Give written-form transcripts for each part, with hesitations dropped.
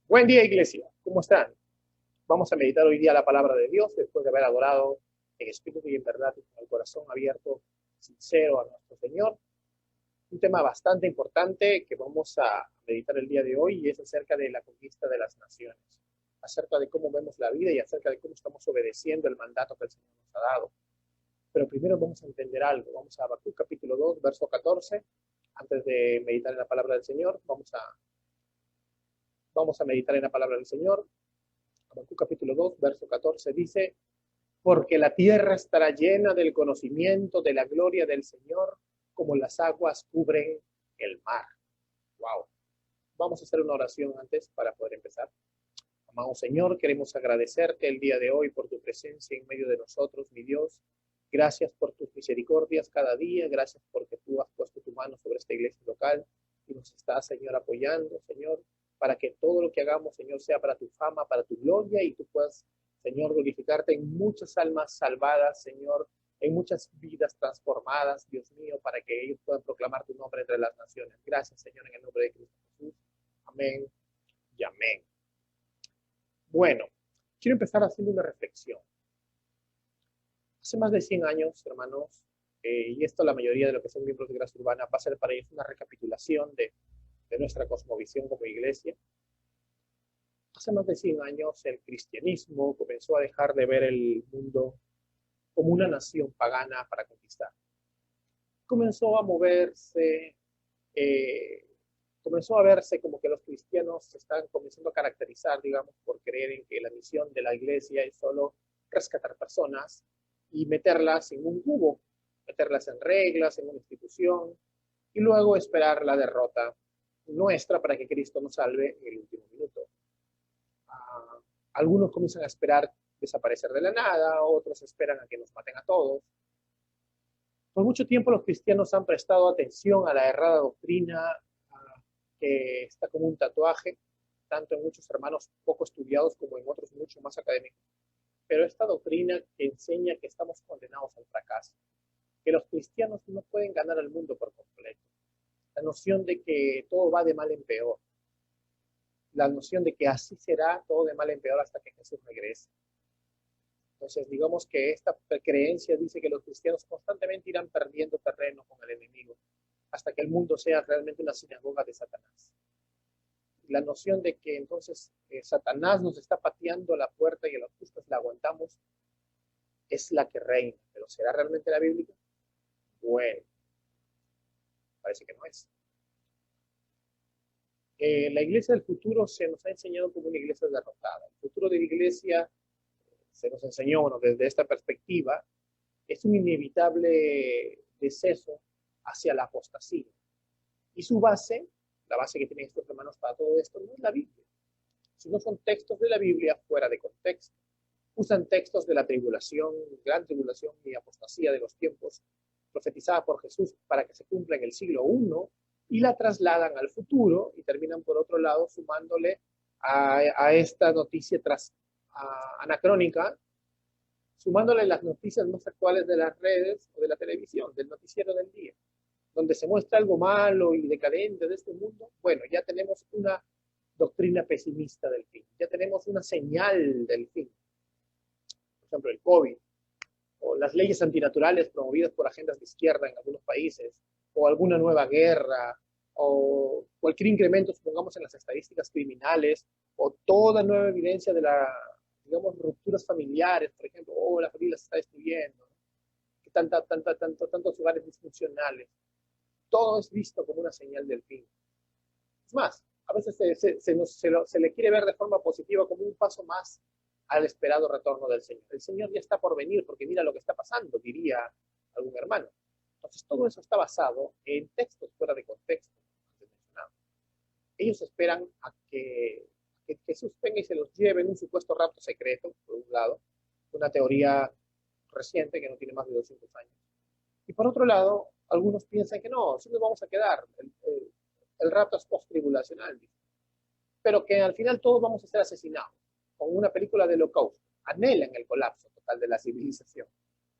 Buen día, iglesia. ¿Cómo están? Vamos a meditar hoy día la palabra de Dios después de haber adorado en espíritu y en verdad y con el corazón abierto, sincero a nuestro Señor. Un tema bastante importante que vamos a meditar el día de hoy y es acerca de la conquista de las naciones, acerca de cómo vemos la vida y acerca de cómo estamos obedeciendo el mandato que el Señor nos ha dado. Pero primero vamos a entender algo. Vamos a Habacuc capítulo 2, verso 14. Antes de meditar en la palabra del Señor, vamos a meditar en la palabra del Señor. Habacuc capítulo 2, verso 14 dice, porque la tierra estará llena del conocimiento de la gloria del Señor, como las aguas cubren el mar. Wow. Vamos a hacer una oración antes para poder empezar. Amado Señor, queremos agradecerte el día de hoy por tu presencia en medio de nosotros, mi Dios. Gracias por tus misericordias cada día. Gracias porque tú has puesto tu mano sobre esta iglesia local y nos estás, Señor, apoyando, Señor, para que todo lo que hagamos, Señor, sea para tu fama, para tu gloria y tú puedas, Señor, glorificarte en muchas almas salvadas, Señor, en muchas vidas transformadas, Dios mío, para que ellos puedan proclamar tu nombre entre las naciones. Gracias, Señor, en el nombre de Cristo Jesús. Amén y amén. Bueno, quiero empezar haciendo una reflexión. Hace más de 100 años, hermanos, y esto la mayoría de los que son miembros de Gracia Urbana va a ser para ellos una recapitulación de nuestra cosmovisión como iglesia. Hace más de 100 años el cristianismo comenzó a dejar de ver el mundo como una nación pagana para conquistar. Comenzó a moverse, eh, comenzó a verse como que los cristianos se están comenzando a caracterizar, digamos, por creer en que la misión de la iglesia es solo rescatar personas y meterlas en un cubo, meterlas en reglas, en una institución, y luego esperar la derrota nuestra para que Cristo nos salve en el último minuto. Algunos comienzan a esperar desaparecer de la nada, otros esperan a que nos maten a todos. Por mucho tiempo los cristianos han prestado atención a la errada doctrina que está como un tatuaje, tanto en muchos hermanos poco estudiados como en otros mucho más académicos. Pero esta doctrina que enseña que estamos condenados al fracaso, que los cristianos no pueden ganar al mundo por completo. La noción de que todo va de mal en peor. La noción de que así será todo de mal en peor hasta que Jesús regrese. Entonces, digamos que esta creencia dice que los cristianos constantemente irán perdiendo terreno con el enemigo hasta que el mundo sea realmente una sinagoga de Satanás. La noción de que entonces Satanás nos está pateando la puerta y a los justos la aguantamos es la que reina. ¿Pero será realmente la bíblica? Bueno, parece que no es. La iglesia del futuro se nos ha enseñado como una iglesia derrotada. El futuro de la iglesia se nos enseñó, bueno, desde esta perspectiva, es un inevitable deceso hacia la apostasía. Y su base, la base que tienen estos hermanos para todo esto, no es la Biblia, sino son textos de la Biblia fuera de contexto. Usan textos de la tribulación, gran tribulación y apostasía de los tiempos profetizada por Jesús para que se cumpla en el siglo I y la trasladan al futuro y terminan por otro lado sumándole a esta noticia anacrónica, sumándole las noticias más actuales de las redes o de la televisión, del noticiero del día, donde se muestra algo malo y decadente de este mundo. Bueno, ya tenemos una doctrina pesimista del fin, ya tenemos una señal del fin. Por ejemplo, el COVID, o las leyes antinaturales promovidas por agendas de izquierda en algunos países, o alguna nueva guerra, o cualquier incremento, supongamos, en las estadísticas criminales, o toda nueva evidencia de la, digamos, rupturas familiares, por ejemplo, la familia se está destruyendo, que tantos hogares disfuncionales. Todo es visto como una señal del fin. Es más, a veces se le quiere ver de forma positiva como un paso más al esperado retorno del Señor. El Señor ya está por venir porque mira lo que está pasando, diría algún hermano. Entonces todo eso está basado en textos fuera de contexto. Ellos esperan a que Jesús venga y se los lleve en un supuesto rapto secreto, por un lado, una teoría reciente que no tiene más de 200 años. Y por otro lado, algunos piensan que no, sí nos vamos a quedar, el rapto es post-tribulacional, pero que al final todos vamos a ser asesinados, con una película de Holocausto. Anhelan el colapso total de la civilización.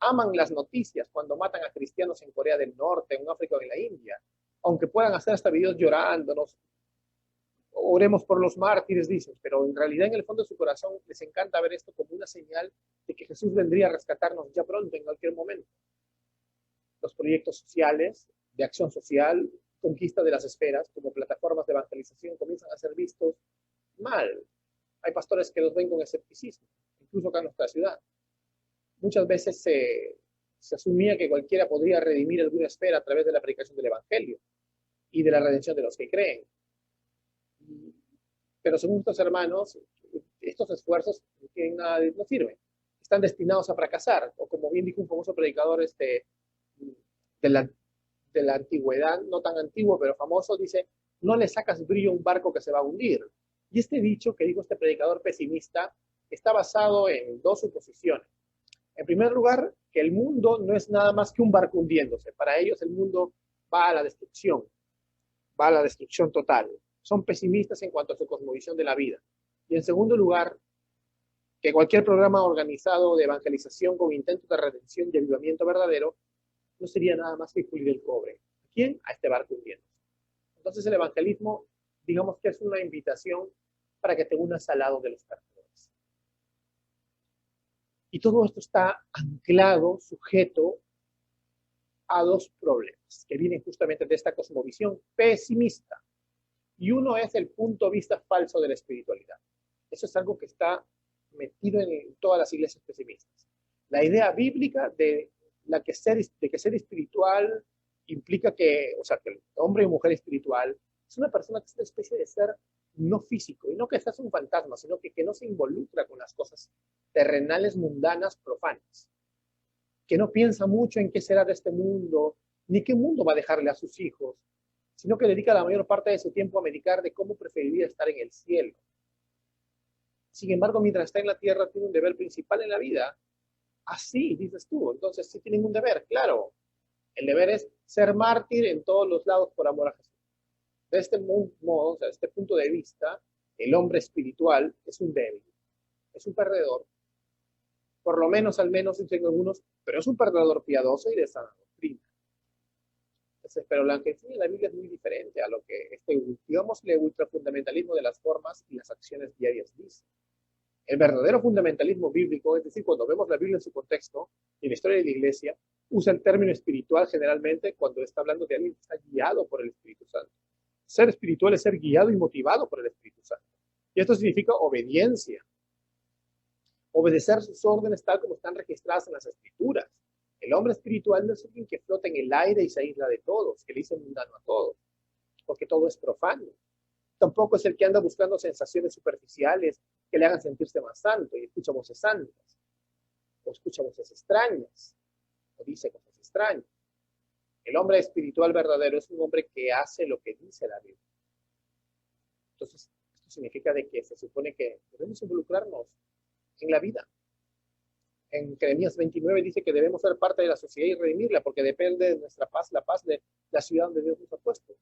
Aman las noticias cuando matan a cristianos en Corea del Norte, en África o en la India, aunque puedan hacer hasta videos llorándonos, oremos por los mártires, dicen, pero en realidad en el fondo de su corazón les encanta ver esto como una señal de que Jesús vendría a rescatarnos ya pronto, en cualquier momento. Los proyectos sociales, de acción social, conquista de las esferas, como plataformas de evangelización, comienzan a ser vistos mal. Hay pastores que los ven con escepticismo, incluso acá en nuestra ciudad. Muchas veces se asumía que cualquiera podría redimir alguna esfera a través de la predicación del Evangelio y de la redención de los que creen. Pero según estos hermanos, estos esfuerzos no sirven. Están destinados a fracasar. O como bien dijo un famoso predicador de la antigüedad, no tan antiguo, pero famoso, dice, no le sacas brillo a un barco que se va a hundir. Y este dicho que dijo este predicador pesimista está basado en dos suposiciones. En primer lugar, que el mundo no es nada más que un barco hundiéndose. Para ellos el mundo va a la destrucción total. Son pesimistas en cuanto a su cosmovisión de la vida. Y en segundo lugar, que cualquier programa organizado de evangelización con intentos de redención y avivamiento verdadero no sería nada más que pulir el cobre. ¿A quién? A este barco hundiéndose. Entonces el evangelismo, digamos que es una invitación para que te unas al lado de los perdedores. Y todo esto está anclado, sujeto a dos problemas que vienen justamente de esta cosmovisión pesimista. Y uno es el punto de vista falso de la espiritualidad. Eso es algo que está metido en todas las iglesias pesimistas. La idea bíblica de que ser espiritual implica que el hombre y mujer espiritual es una persona que es una especie de ser no físico, y no que seas un fantasma, sino que no se involucra con las cosas terrenales, mundanas, profanas, que no piensa mucho en qué será de este mundo, ni qué mundo va a dejarle a sus hijos, sino que dedica la mayor parte de su tiempo a meditar de cómo preferiría estar en el cielo. Sin embargo, mientras está en la tierra, tiene un deber principal en la vida. Así, dices tú. Entonces, sí tienen un deber, claro. El deber es ser mártir en todos los lados por amor a Jesús. De este modo, de este punto de vista, el hombre espiritual es un débil, es un perdedor. Por lo menos, al menos, dicen algunos, pero es un perdedor piadoso y de sana doctrina. Entonces, pero la que tiene la Biblia es muy diferente a lo que digámosle, ultrafundamentalismo de las formas y las acciones diarias dice. El verdadero fundamentalismo bíblico, es decir, cuando vemos la Biblia en su contexto, y en la historia de la Iglesia, usa el término espiritual generalmente cuando está hablando de alguien que está guiado por el Espíritu Santo. Ser espiritual es ser guiado y motivado por el Espíritu Santo. Y esto significa obediencia. Obedecer sus órdenes tal como están registradas en las Escrituras. El hombre espiritual no es alguien que flota en el aire y se aísla de todos, que le dice mundano a todos, porque todo es profano. Tampoco es el que anda buscando sensaciones superficiales que le hagan sentirse más santo y escucha voces santas, o escucha voces extrañas, o dice cosas extrañas. El hombre espiritual verdadero es un hombre que hace lo que dice la Biblia. Entonces, esto significa de que se supone que debemos involucrarnos en la vida. En Jeremías 29 dice que debemos ser parte de la sociedad y redimirla, porque depende de nuestra paz, la paz de la ciudad donde Dios nos ha puesto.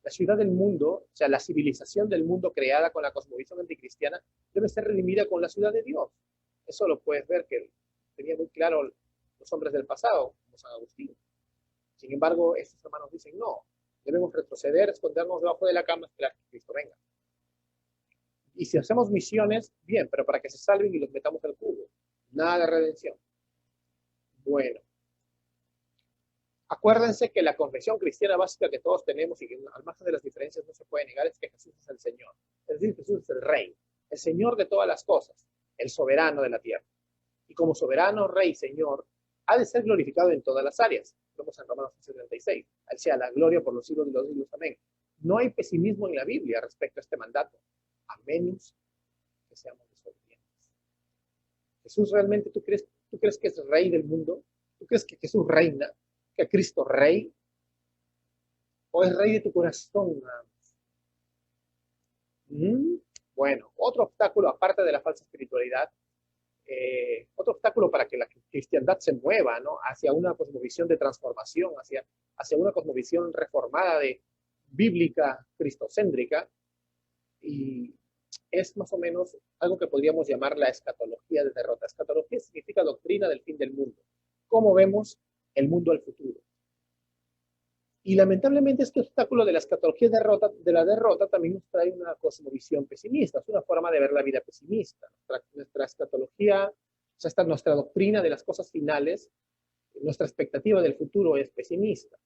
La ciudad del mundo, o sea, la civilización del mundo creada con la cosmovisión anticristiana, debe ser redimida con la ciudad de Dios. Eso lo puedes ver que tenía muy claro los hombres del pasado, como San Agustín. Sin embargo, estos hermanos dicen, no, debemos retroceder, escondernos debajo de la cama, esperar que Cristo venga. Y si hacemos misiones, bien, pero para que se salven y los metamos al cubo. Nada de redención. Bueno. Acuérdense que la confesión cristiana básica que todos tenemos y que al margen de las diferencias no se puede negar es que Jesús es el Señor. Es decir, Jesús es el Rey, el Señor de todas las cosas, el soberano de la tierra. Y como soberano, Rey, Señor, ha de ser glorificado en todas las áreas. Vemos en Romanos 76. Al sea la gloria por los siglos de los siglos. Amén. No hay pesimismo en la Biblia respecto a este mandato, a menos que seamos desobedientes. Jesús realmente, ¿tú crees que es Rey del mundo? ¿Tú crees que Jesús reina? ¿Que Cristo Rey? ¿O es Rey de tu corazón? Bueno, otro obstáculo, aparte de la falsa espiritualidad, otro obstáculo para que la cristiandad se mueva, ¿no?, hacia una cosmovisión de transformación, hacia una cosmovisión reformada, bíblica, cristocéntrica, y es más o menos algo que podríamos llamar la escatología de derrota. Escatología significa doctrina del fin del mundo. ¿Cómo vemos el mundo al futuro? Y lamentablemente este obstáculo de la escatología de la derrota también nos trae una cosmovisión pesimista, es una forma de ver la vida pesimista. Nuestra escatología, o sea, nuestra doctrina de las cosas finales, nuestra expectativa del futuro es pesimista.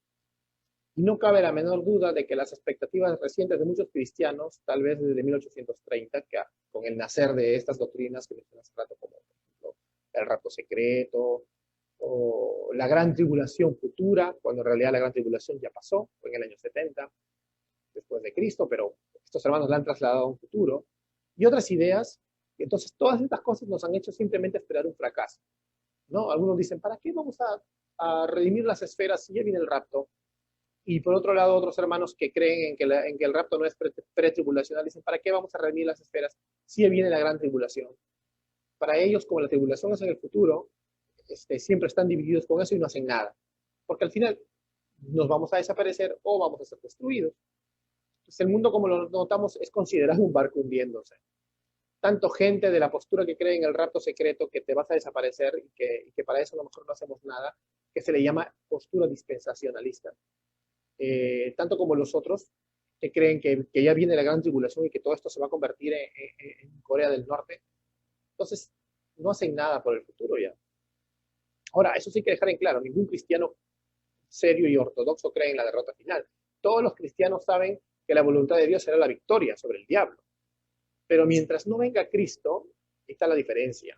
Y no cabe la menor duda de que las expectativas recientes de muchos cristianos, tal vez desde 1830, que con el nacer de estas doctrinas que mencioné hace rato, como por ejemplo el rapto secreto, o la gran tribulación futura, cuando en realidad la gran tribulación ya pasó, fue en el año 70, después de Cristo, pero estos hermanos la han trasladado a un futuro, y otras ideas. Entonces, todas estas cosas nos han hecho simplemente esperar un fracaso, ¿no? Algunos dicen, ¿para qué vamos a redimir las esferas si ya viene el rapto? Y por otro lado, otros hermanos que creen en que el rapto no es pretribulacional, dicen, ¿para qué vamos a redimir las esferas si ya viene la gran tribulación? Para ellos, como la tribulación es en el futuro, siempre están divididos con eso y no hacen nada. Porque al final nos vamos a desaparecer o vamos a ser destruidos. Entonces, el mundo, como lo notamos, es considerado un barco hundiéndose. Tanto gente de la postura que cree en el rapto secreto, que te vas a desaparecer y que para eso a lo mejor no hacemos nada, que se le llama postura dispensacionalista. Tanto como los otros que creen que ya viene la gran tribulación y que todo esto se va a convertir en Corea del Norte. Entonces, no hacen nada por el futuro ya. Ahora, eso sí hay que dejar en claro, ningún cristiano serio y ortodoxo cree en la derrota final. Todos los cristianos saben que la voluntad de Dios será la victoria sobre el diablo. Pero mientras no venga Cristo, está la diferencia.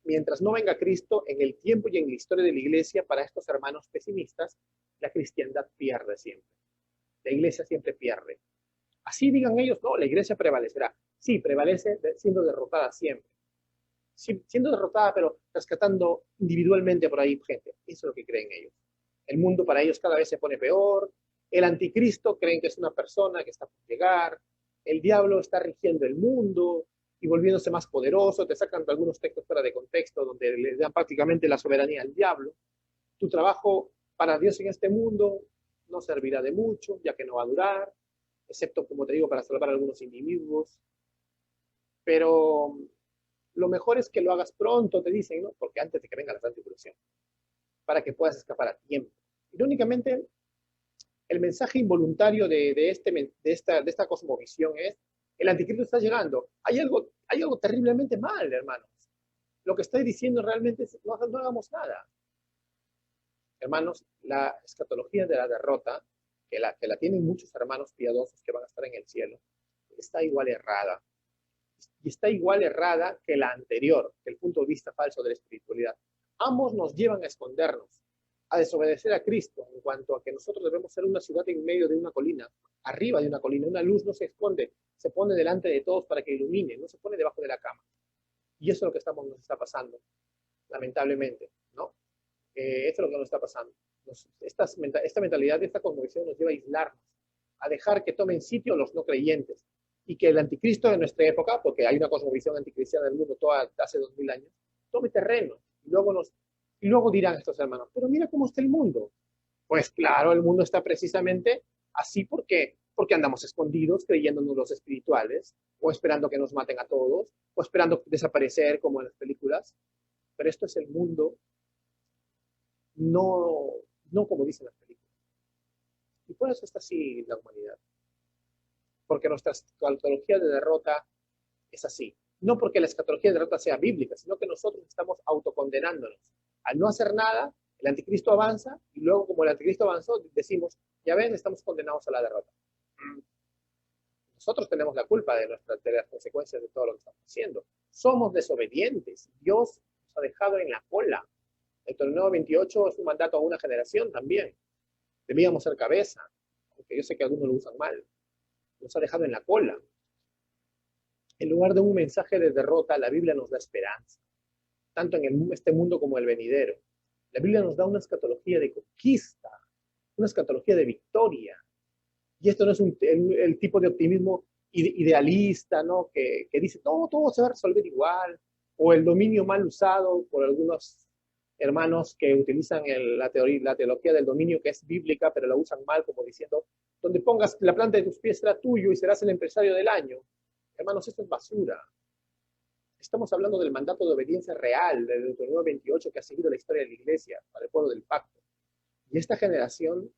Mientras no venga Cristo, en el tiempo y en la historia de la iglesia, para estos hermanos pesimistas, la cristiandad pierde siempre. La iglesia siempre pierde. Así digan ellos, no, la iglesia prevalecerá. Sí, prevalece siendo derrotada siempre. Sí, siendo derrotada, pero rescatando individualmente por ahí gente. Eso es lo que creen ellos. El mundo para ellos cada vez se pone peor. El anticristo creen que es una persona que está por llegar. El diablo está rigiendo el mundo y volviéndose más poderoso. Te sacan algunos textos fuera de contexto donde le dan prácticamente la soberanía al diablo. Tu trabajo para Dios en este mundo no servirá de mucho, ya que no va a durar, excepto, como te digo, para salvar a algunos individuos. Pero lo mejor es que lo hagas pronto, te dicen, ¿no? Porque antes de que venga la gran tribulación, para que puedas escapar a tiempo. Irónicamente, el mensaje involuntario de esta cosmovisión es, el anticristo está llegando. Hay algo terriblemente mal, hermanos. Lo que estoy diciendo realmente es, no hagamos nada. Hermanos, la escatología de la derrota, que la tienen muchos hermanos piadosos que van a estar en el cielo, está igual errada. Y está igual errada que la anterior, que el punto de vista falso de la espiritualidad. Ambos nos llevan a escondernos, a desobedecer a Cristo, en cuanto a que nosotros debemos ser una ciudad en medio de una colina, arriba de una colina. Una luz no se esconde, se pone delante de todos para que ilumine, no se pone debajo de la cama. Y eso es lo que nos está pasando, lamentablemente, ¿no? Esto es lo que nos está pasando. Esta mentalidad, esta cosmovisión nos lleva a aislarnos, a dejar que tomen sitio los no creyentes, y que el anticristo de nuestra época, porque hay una cosmovisión anticristiana del mundo toda hace 2000 años, tome terreno, y luego dirán estos hermanos, pero mira cómo está el mundo. Pues claro, el mundo está precisamente así porque andamos escondidos, creyéndonos los espirituales, o esperando que nos maten a todos, o esperando desaparecer como en las películas. Pero esto es el mundo, no como dicen las películas. Y por eso está así la humanidad. Porque nuestra escatología de derrota es así. No porque la escatología de derrota sea bíblica, sino que nosotros estamos autocondenándonos. Al no hacer nada, el anticristo avanza y luego, como el anticristo avanzó, decimos, ya ven, estamos condenados a la derrota. Nosotros tenemos la culpa de las consecuencias de todo lo que estamos haciendo. Somos desobedientes. Dios nos ha dejado en la cola. El Deuteronomio 28 es un mandato a una generación también. Debíamos ser cabeza, aunque yo sé que algunos lo usan mal. Nos ha dejado en la cola. En lugar de un mensaje de derrota, la Biblia nos da esperanza, tanto en este mundo como en el venidero. La Biblia nos da una escatología de conquista, una escatología de victoria. Y esto no es el tipo de optimismo idealista, ¿no? Que dice, todo se va a resolver igual, o el dominio mal usado por algunos hermanos que utilizan la teología del dominio, que es bíblica, pero la usan mal, como diciendo, donde pongas la planta de tus pies será tuyo y serás el empresario del año. Hermanos, esto es basura. Estamos hablando del mandato de obediencia real del Deuteronomio 28 que ha seguido la historia de la iglesia para el pueblo del pacto. Y esta generación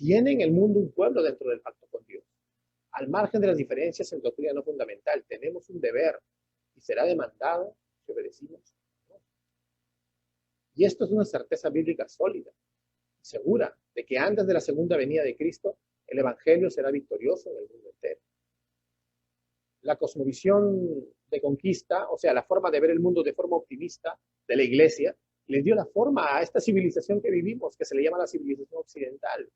tiene en el mundo un pueblo dentro del pacto con Dios. Al margen de las diferencias en doctrina no fundamental, tenemos un deber y será demandado que obedecimos. Y esto es una certeza bíblica sólida, segura, de que antes de la segunda venida de Cristo, el Evangelio será victorioso en el mundo entero. La cosmovisión de conquista, o sea, la forma de ver el mundo de forma optimista de la Iglesia, le dio la forma a esta civilización que vivimos, que se le llama la civilización occidental.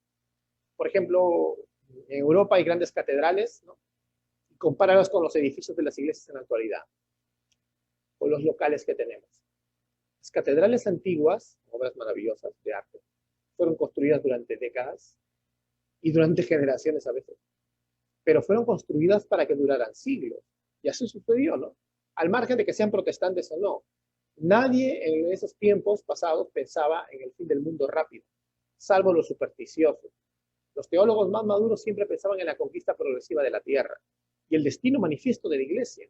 Por ejemplo, en Europa hay grandes catedrales, ¿no? Compáralos con los edificios de las iglesias en la actualidad, con los locales que tenemos. Las catedrales antiguas, obras maravillosas de arte, fueron construidas durante décadas y durante generaciones a veces, pero fueron construidas para que duraran siglos. Y así sucedió, ¿no? Al margen de que sean protestantes o no. Nadie en esos tiempos pasados pensaba en el fin del mundo rápido, salvo los supersticiosos. Los teólogos más maduros siempre pensaban en la conquista progresiva de la tierra y el destino manifiesto de la iglesia,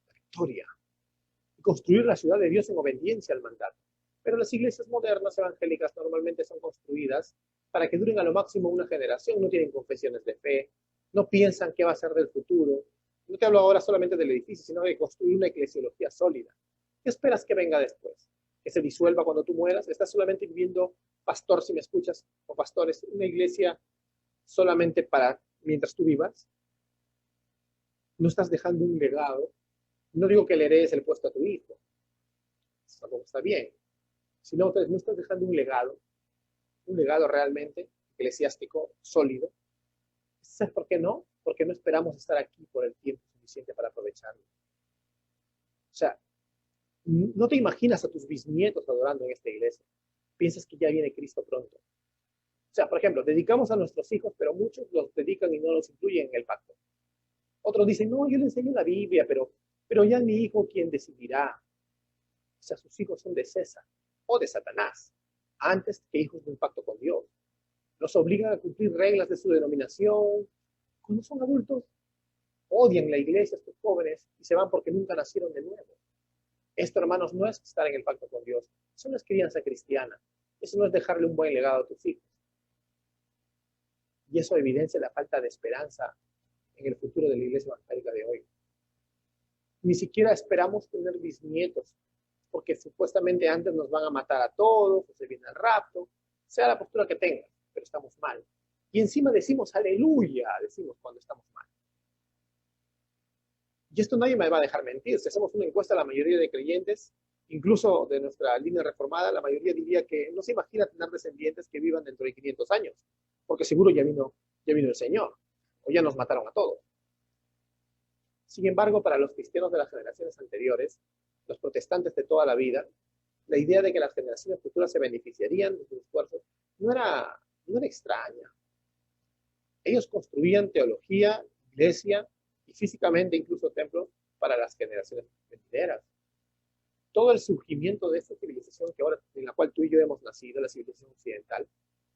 la victoria, y construir la ciudad de Dios en obediencia al mandato. Pero las iglesias modernas evangélicas normalmente son construidas para que duren a lo máximo una generación, no tienen confesiones de fe, no piensan qué va a ser del futuro. No te hablo ahora solamente del edificio, sino de construir una eclesiología sólida. ¿Qué esperas que venga después? ¿Que se disuelva cuando tú mueras? ¿Estás solamente viviendo, pastor, si me escuchas, o pastores, una iglesia solamente para mientras tú vivas? No estás dejando un legado. No digo que le heredes el puesto a tu hijo, eso tampoco está bien, sino que no estás dejando un legado realmente eclesiástico sólido. ¿Sabes por qué no? Porque no esperamos estar aquí por el tiempo suficiente para aprovecharlo. O sea, no te imaginas a tus bisnietos adorando en esta iglesia. Piensas que ya viene Cristo pronto. O sea, por ejemplo, dedicamos a nuestros hijos, pero muchos los dedican y no los incluyen en el pacto. Otros dicen, no, yo le enseño la Biblia, pero ya mi hijo, ¿quién decidirá? O sea, sus hijos son de César o de Satanás, antes que hijos de un pacto con Dios. Los obligan a cumplir reglas de su denominación. Cuando son adultos, odian la iglesia, estos jóvenes, y se van porque nunca nacieron de nuevo. Esto, hermanos, no es estar en el pacto con Dios. Eso no es crianza cristiana. Eso no es dejarle un buen legado a tus hijos. Y eso evidencia la falta de esperanza en el futuro de la iglesia evangélica de hoy. Ni siquiera esperamos tener bisnietos, porque supuestamente antes nos van a matar a todos, o se viene el rapto, sea la postura que tengan, pero estamos mal. Y encima decimos aleluya, decimos cuando estamos mal. Y esto nadie me va a dejar mentir. Si hacemos una encuesta a la mayoría de creyentes, incluso de nuestra línea reformada, la mayoría diría que no se imagina tener descendientes que vivan dentro de 500 años, porque seguro ya vino el Señor, o ya nos mataron a todos. Sin embargo, para los cristianos de las generaciones anteriores, los protestantes de toda la vida, la idea de que las generaciones futuras se beneficiarían de sus esfuerzos no era extraña. Ellos construían teología, iglesia y físicamente incluso templos para las generaciones venideras. Todo el surgimiento de esta civilización que ahora, en la cual tú y yo hemos nacido, la civilización occidental,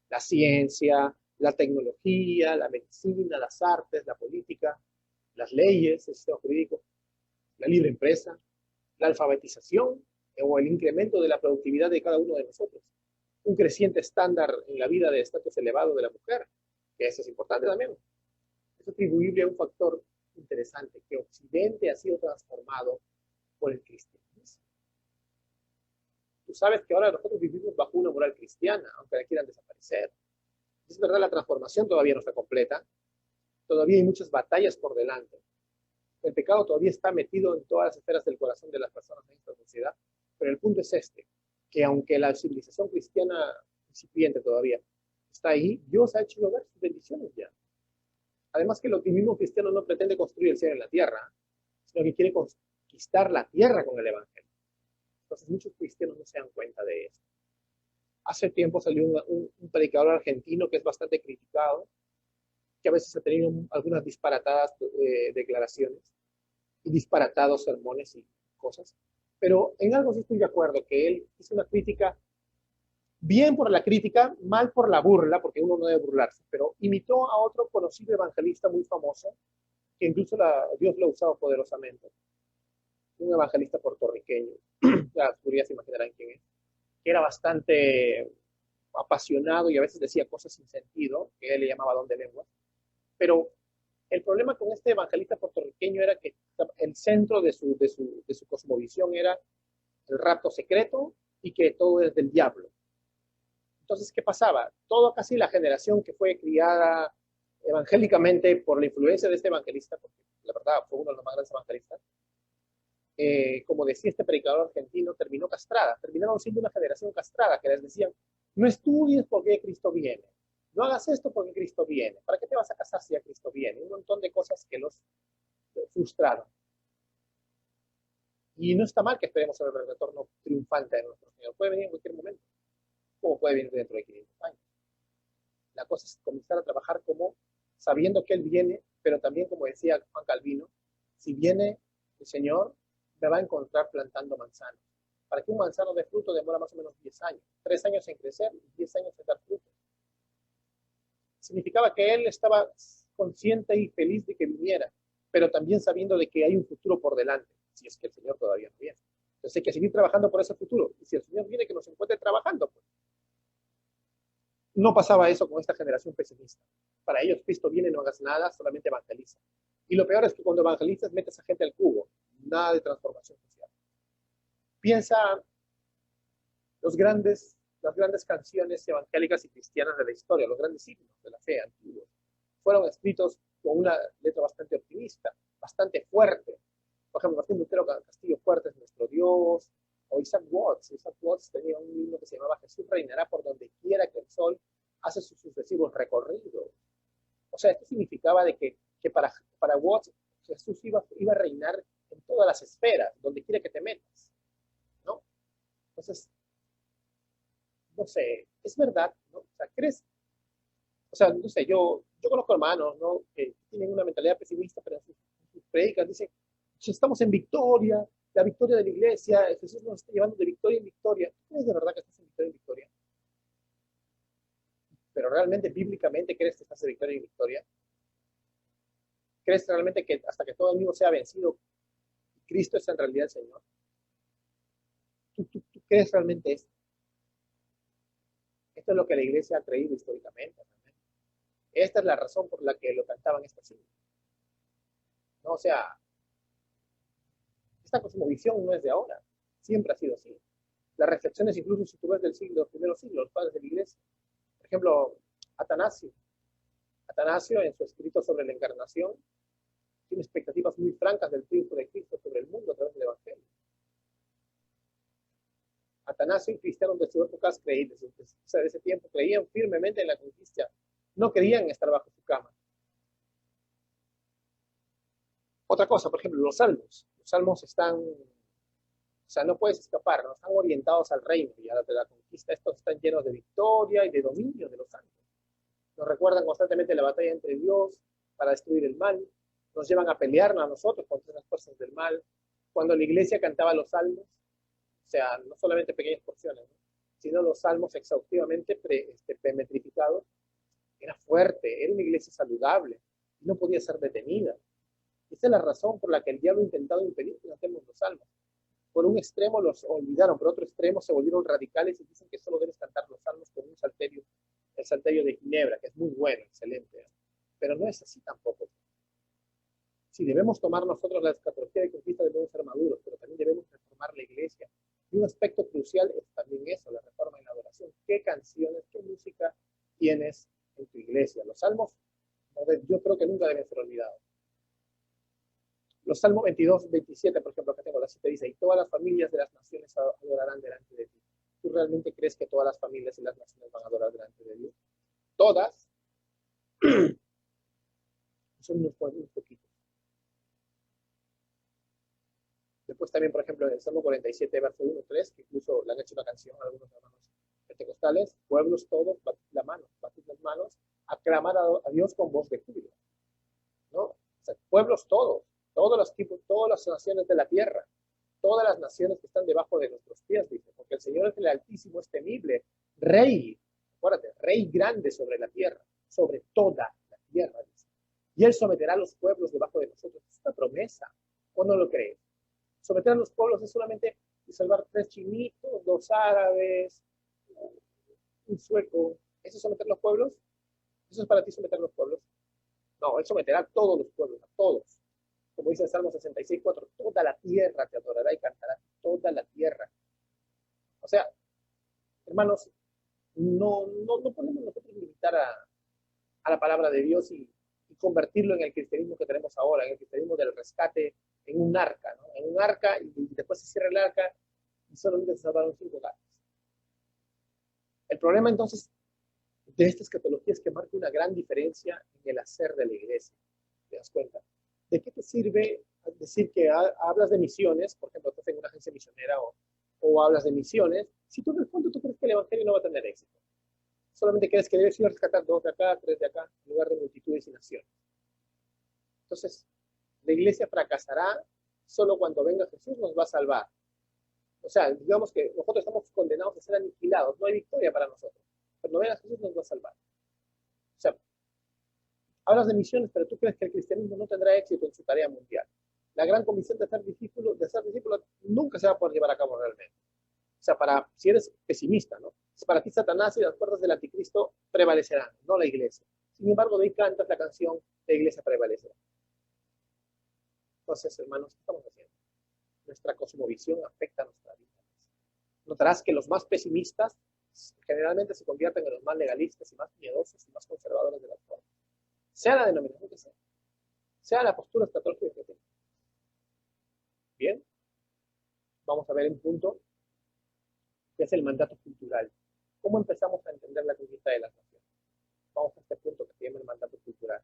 la ciencia, la tecnología, la medicina, las artes, la política, las leyes, el sistema jurídico, la libre empresa, la alfabetización o el incremento de la productividad de cada uno de nosotros, un creciente estándar en la vida de estatus elevado de la mujer, que eso es importante también. Es atribuible a un factor interesante, que Occidente ha sido transformado por el cristianismo. Tú sabes que ahora nosotros vivimos bajo una moral cristiana, aunque la quieran desaparecer. Es verdad, la transformación todavía no está completa, todavía hay muchas batallas por delante. El pecado todavía está metido en todas las esferas del corazón de las personas en esta sociedad, pero el punto es este, que aunque la civilización cristiana incipiente todavía está ahí, Dios ha hecho llover sus bendiciones ya. Además que el optimismo cristiano no pretende construir el cielo en la tierra, sino que quiere conquistar la tierra con el Evangelio. Entonces muchos cristianos no se dan cuenta de eso. Hace tiempo salió un predicador argentino que es bastante criticado, que a veces ha tenido algunas disparatadas declaraciones y disparatados sermones y cosas, pero en algo sí estoy de acuerdo, que él hizo una crítica, bien por la crítica, mal por la burla, porque uno no debe burlarse, pero imitó a otro conocido evangelista muy famoso, que incluso Dios lo ha usado poderosamente, un evangelista puertorriqueño, ya se imaginarán quién es, que era bastante apasionado y a veces decía cosas sin sentido, que él le llamaba don de lengua. Pero el problema con este evangelista puertorriqueño era que el centro de su cosmovisión era el rapto secreto y que todo es del diablo. Entonces, ¿qué pasaba? Toda casi la generación que fue criada evangélicamente por la influencia de este evangelista, porque la verdad fue uno de los más grandes evangelistas, como decía este predicador argentino, terminó castrada. Terminaron siendo una generación castrada que les decían, no estudies porque Cristo viene. No hagas esto porque Cristo viene. ¿Para qué te vas a casar si ya Cristo viene? Un montón de cosas que los frustraron. Y no está mal que esperemos el retorno triunfante de nuestro Señor. Puede venir en cualquier momento, como puede venir dentro de 500 años. La cosa es comenzar a trabajar como sabiendo que Él viene, pero también, como decía Juan Calvino, si viene el Señor, me va a encontrar plantando manzanos. Para que un manzano dé fruto demora más o menos 10 años. 3 años en crecer y 10 años en dar fruto. Significaba que Él estaba consciente y feliz de que viniera, pero también sabiendo de que hay un futuro por delante, si es que el Señor todavía no viene. Entonces hay que seguir trabajando por ese futuro. Y si el Señor viene, que nos encuentre trabajando, pues. No pasaba eso con esta generación pesimista. Para ellos, Cristo viene, no hagas nada, solamente evangeliza. Y lo peor es que cuando evangelizas, metes a gente al cubo. Nada de transformación social. Piensa las grandes canciones evangélicas y cristianas de la historia, los grandes signos de la fe antiguos, fueron escritos con una letra bastante optimista, bastante fuerte. Por ejemplo, Martín Lutero, Castillo Fuerte es nuestro Dios, o Isaac Watts. Isaac Watts tenía un libro que se llamaba Jesús reinará por donde quiera que el sol hace sus sucesivos recorridos. O sea, esto significaba de que para Watts Jesús iba a reinar en todas las esferas, donde quiera que te metas, ¿no? Entonces, no sé, es verdad, ¿no? O sea, ¿crees? O sea, no sé, yo conozco hermanos, ¿no? Que tienen una mentalidad pesimista, pero en sus predicas dicen, si estamos en victoria, la victoria de la iglesia, Jesús nos está llevando de victoria en victoria. ¿Tú crees de verdad que estás en victoria en victoria? Pero realmente, bíblicamente, ¿crees que estás de victoria en victoria? ¿Crees realmente que hasta que todo el mundo sea vencido, Cristo es en realidad el Señor? ¿Tú crees realmente esto? Esto es lo que la iglesia ha creído históricamente. Esta es la razón por la que lo cantaban estas siglas. ¿No? O sea, esta cosmovisión no es de ahora, siempre ha sido así. Las reflexiones, incluso si tú ves los primeros siglos, los padres de la iglesia. Por ejemplo, Atanasio en su escrito sobre la encarnación tiene expectativas muy francas del triunfo de Cristo sobre el mundo a través del Evangelio. Atanasio y cristianos de su época creían, o sea, de ese tiempo creían firmemente en la conquista, no querían estar bajo su cama. Otra cosa, por ejemplo, los salmos están, o sea, no puedes escapar, no están orientados al reino y a la conquista. Estos están llenos de victoria y de dominio de los santos. Nos recuerdan constantemente la batalla entre Dios para destruir el mal, nos llevan a pelearnos a nosotros contra las fuerzas del mal. Cuando la iglesia cantaba los salmos, o sea, no solamente pequeñas porciones, ¿no? Sino los salmos exhaustivamente metrificados, era fuerte, era una iglesia saludable, y no podía ser detenida. Esa es la razón por la que el diablo ha intentado impedir que cantemos los salmos. Por un extremo los olvidaron, por otro extremo se volvieron radicales y dicen que solo debes cantar los salmos con un salterio, el salterio de Ginebra, que es muy bueno, excelente, ¿no? Pero no es así tampoco. Si debemos tomar nosotros la escatología de conquista, debemos ser maduros, pero también debemos reformar la iglesia. Y un aspecto crucial es también eso, la reforma en la adoración. ¿Qué canciones, qué música tienes en tu iglesia? Los salmos, yo creo que nunca deben ser olvidados. Los Salmos 22, 27, por ejemplo, que tengo la cita, dice, y todas las familias de las naciones adorarán delante de ti. ¿Tú realmente crees que todas las familias y las naciones van a adorar delante de Dios? Todas. Son unos poquitos. Después también, por ejemplo, en el Salmo 47, verso 1, 3, que incluso le han hecho una canción a algunos hermanos pentecostales, pueblos todos, batid las manos, aclamar a Dios con voz de júbilo, ¿no? O sea, pueblos todos, todos los tipos, todas las naciones de la tierra, todas las naciones que están debajo de nuestros pies, dice, porque el Señor es el Altísimo, es temible, Rey, acuérdate, Rey grande sobre la tierra, sobre toda la tierra, dice. Y Él someterá a los pueblos debajo de nosotros. Es una promesa, ¿o no lo crees? Someter a los pueblos es solamente salvar 3 chinitos, 2 árabes, un sueco, ¿eso es someter los pueblos? ¿Eso es para ti someter los pueblos? No, él someterá a todos los pueblos, a todos. Como dice el Salmo 66:4, toda la tierra te adorará y cantará, toda la tierra. O sea, hermanos, no podemos nosotros limitar a la palabra de Dios y convertirlo en el cristianismo que tenemos ahora, en el cristianismo del rescate, en un arca, ¿no? En un arca y después se cierra el arca y solamente se salvaron 5 gatos. El problema entonces de esta escatología es que marca una gran diferencia en el hacer de la iglesia. ¿Te das cuenta? ¿De qué te sirve decir que hablas de misiones, por ejemplo, estás en una agencia misionera o hablas de misiones, si tú en el fondo tú crees que el evangelio no va a tener éxito? Solamente crees que debes ir a rescatar 2 de acá, 3 de acá, en lugar de multitudes y naciones. Entonces, la iglesia fracasará solo cuando venga Jesús nos va a salvar. O sea, digamos que nosotros estamos condenados a ser aniquilados, no hay victoria para nosotros. Cuando venga Jesús nos va a salvar. O sea, hablas de misiones, pero tú crees que el cristianismo no tendrá éxito en su tarea mundial. La gran comisión de ser discípulo nunca se va a poder llevar a cabo realmente. O sea, si eres pesimista, ¿no? Para ti Satanás y las fuerzas del anticristo prevalecerán, no la iglesia. Sin embargo, de ahí cantas la canción, la iglesia prevalecerá. Entonces, hermanos, ¿qué estamos haciendo? Nuestra cosmovisión afecta a nuestra vida. Notarás que los más pesimistas generalmente se convierten en los más legalistas y más miedosos y más conservadores de las formas. Sea la denominación que sea la postura escatológica que tenga. Bien, vamos a ver un punto que es el mandato cultural. ¿Cómo empezamos a entender la conquista de las naciones? Vamos a este punto que se llama el mandato cultural.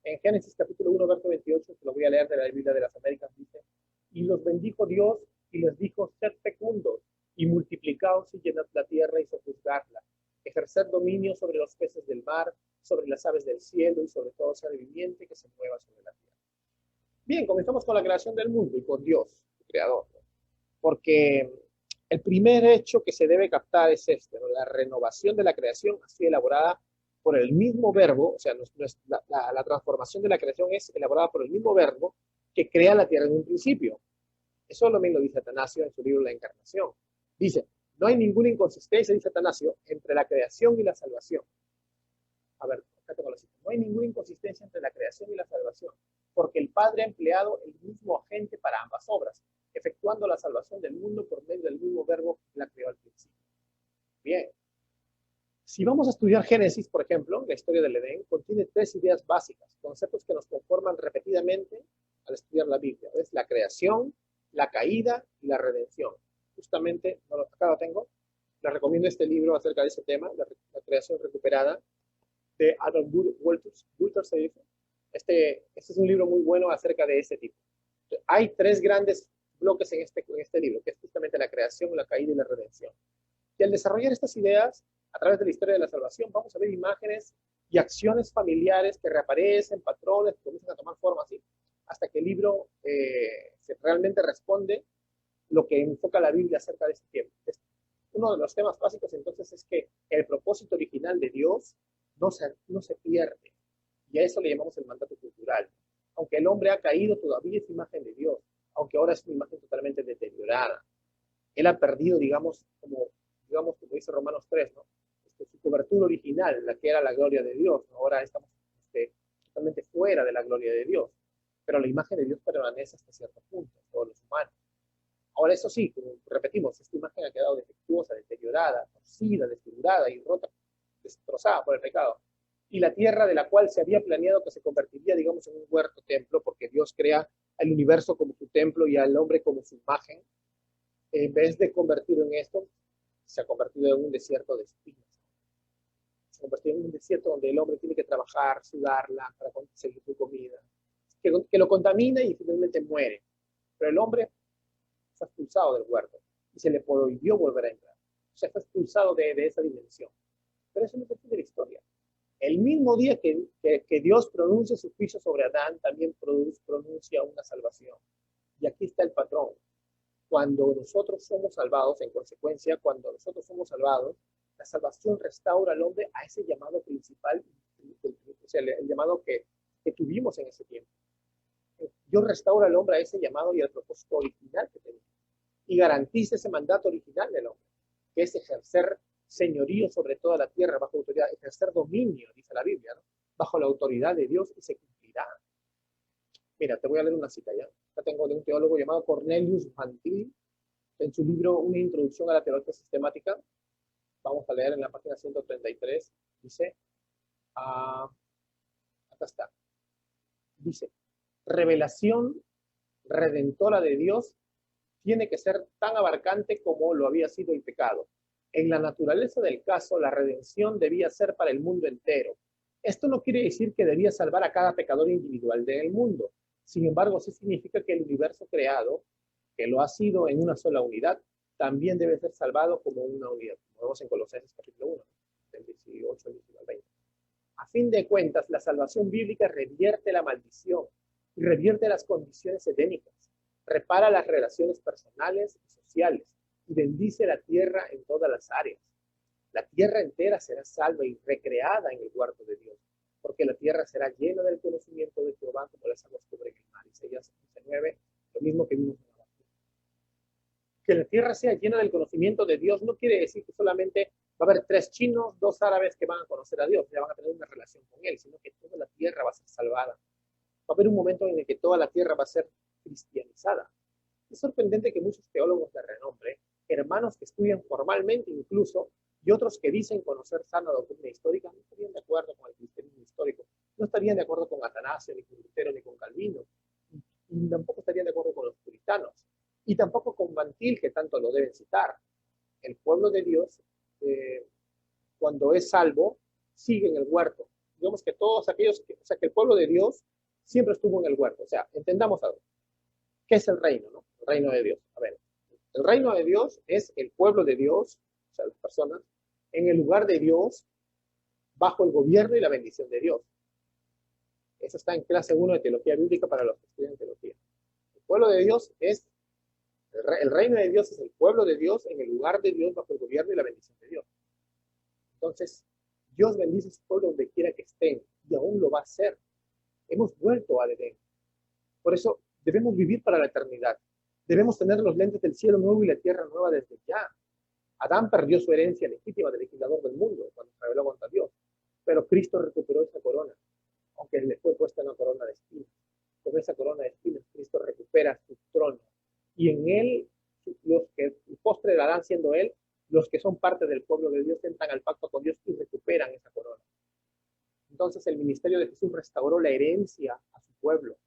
En Génesis capítulo 1, verso 28, que lo voy a leer de la Biblia de las Américas, dice: y los bendijo Dios y les dijo: sed fecundos y multiplicaos y llenad la tierra y sojuzgadla, ejerced dominio sobre los peces del mar, sobre las aves del cielo y sobre todo ser viviente que se mueva sobre la tierra. Bien, comenzamos con la creación del mundo y con Dios, el creador, ¿no? Porque el primer hecho que se debe captar es este, ¿no? La renovación de la creación así elaborada por el mismo verbo, o sea, la transformación de la creación es elaborada por el mismo verbo que crea la tierra en un principio. Eso también lo dice Atanasio en su libro La Encarnación. Dice: no hay ninguna inconsistencia, dice Atanasio, entre la creación y la salvación. A ver, acá tengo la cita. No hay ninguna inconsistencia entre la creación y la salvación, porque el Padre ha empleado el mismo agente para ambas obras, efectuando la salvación del mundo por medio del mismo verbo que la creó al principio. Bien. Si vamos a estudiar Génesis, por ejemplo, la historia del Edén, contiene 3 ideas básicas, conceptos que nos conforman repetidamente al estudiar la Biblia. Es la creación, la caída y la redención. Justamente, acá lo tengo, les recomiendo este libro acerca de ese tema, la creación recuperada, de Adam Wolters, se dice. Este es un libro muy bueno acerca de ese tipo. Hay 3 grandes bloques en este libro, que es justamente la creación, la caída y la redención. Y al desarrollar estas ideas, a través de la historia de la salvación, vamos a ver imágenes y acciones familiares que reaparecen, patrones que comienzan a tomar forma así, hasta que el libro realmente responde lo que enfoca la Biblia acerca de este tiempo. Uno de los temas básicos entonces es que el propósito original de Dios no se pierde. Y a eso le llamamos el mandato cultural. Aunque el hombre ha caído, todavía es imagen de Dios, aunque ahora es una imagen totalmente deteriorada. Él ha perdido, digamos, como dice Romanos 3, ¿no? Su cobertura original, la que era la gloria de Dios, ¿no? Ahora estamos totalmente fuera de la gloria de Dios. Pero la imagen de Dios permanece hasta cierto punto, todos los humanos. Ahora, eso sí, como repetimos, esta imagen ha quedado defectuosa, deteriorada, torcida, desfigurada y rota, destrozada por el pecado. Y la tierra de la cual se había planeado que se convertiría, digamos, en un huerto templo, porque Dios crea al universo como su templo y al hombre como su imagen, en vez de convertirlo en esto, se ha convertido en un desierto de espinas. Se ha convertido en un desierto donde el hombre tiene que trabajar, sudarla para conseguir su comida, que lo contamina y finalmente muere. Pero el hombre fue expulsado del huerto y se le prohibió volver a entrar. O sea, fue expulsado de esa dimensión. Pero eso no es el fin de la historia. El mismo día que Dios pronuncia su juicio sobre Adán, también pronuncia una salvación. Y aquí está el patrón. Cuando nosotros somos salvados, en consecuencia, cuando nosotros somos salvados, la salvación restaura al hombre a ese llamado principal, o sea, el llamado que tuvimos en ese tiempo. Dios restaura al hombre a ese llamado y al propósito original que tenía. Y garantiza ese mandato original del hombre, que es ejercer señorío sobre toda la tierra, bajo autoridad, ejercer dominio, dice la Biblia, ¿no? Bajo la autoridad de Dios y se cumplirá. Mira, te voy a leer una cita ya. Acá tengo de un teólogo llamado Cornelius Vantil, en su libro Una introducción a la teología sistemática. Vamos a leer en la página 133. Dice, acá está. Dice, revelación redentora de Dios tiene que ser tan abarcante como lo había sido el pecado. En la naturaleza del caso, la redención debía ser para el mundo entero. Esto no quiere decir que debía salvar a cada pecador individual del mundo. Sin embargo, sí significa que el universo creado, que lo ha sido en una sola unidad, también debe ser salvado como una unidad. Como vemos en Colosenses capítulo 1, del 18 al 19 al 20. A fin de cuentas, la salvación bíblica revierte la maldición y revierte las condiciones edénicas, repara las relaciones personales y sociales y bendice la tierra en todas las áreas. La tierra entera será salva y recreada en el huerto de Dios, porque la tierra será llena del conocimiento de Jehová como las aguas cubren el mar. Isaías 19, lo mismo que vimos en la Biblia. Que la tierra sea llena del conocimiento de Dios no quiere decir que solamente va a haber 3 chinos, 2 árabes que van a conocer a Dios, ya van a tener una relación con Él, sino que toda la tierra va a ser salvada. Va a haber un momento en el que toda la tierra va a ser cristianizada. Es sorprendente que muchos teólogos de renombre, hermanos que estudian formalmente incluso, y otros que dicen conocer sana doctrina histórica, no estarían de acuerdo con el cristianismo histórico, no estarían de acuerdo con Atanasio, ni con Lutero, ni con Calvino, y tampoco estarían de acuerdo con los puritanos, y tampoco con Vantil, que tanto lo deben citar. El pueblo de Dios, cuando es salvo, sigue en el huerto. Digamos que todos aquellos, o sea, que el pueblo de Dios siempre estuvo en el huerto. O sea, entendamos algo. ¿Qué es el reino, no? El reino de Dios. A ver, el reino de Dios es el pueblo de Dios, o sea, las personas, en el lugar de Dios, bajo el gobierno y la bendición de Dios. Eso está en clase 1 de teología bíblica para los que estudian teología. El pueblo de Dios es, el reino de Dios es el pueblo de Dios en el lugar de Dios, bajo el gobierno y la bendición de Dios. Entonces, Dios bendice a su pueblo donde quiera que estén, y aún lo va a hacer. Hemos vuelto al Edén. Por eso debemos vivir para la eternidad. Debemos tener los lentes del cielo nuevo y la tierra nueva desde ya. Adán perdió su herencia legítima de legislador del mundo cuando se rebeló contra Dios, pero Cristo recuperó esa corona, aunque le fue puesta una corona de espinas. Con esa corona de espinas, Cristo recupera su trono. Y en él, los que el postre de Adán siendo él, los que son parte del pueblo de Dios entran al pacto con Dios y recuperan esa corona. Entonces el ministerio de Jesús restauró la herencia a su pueblo.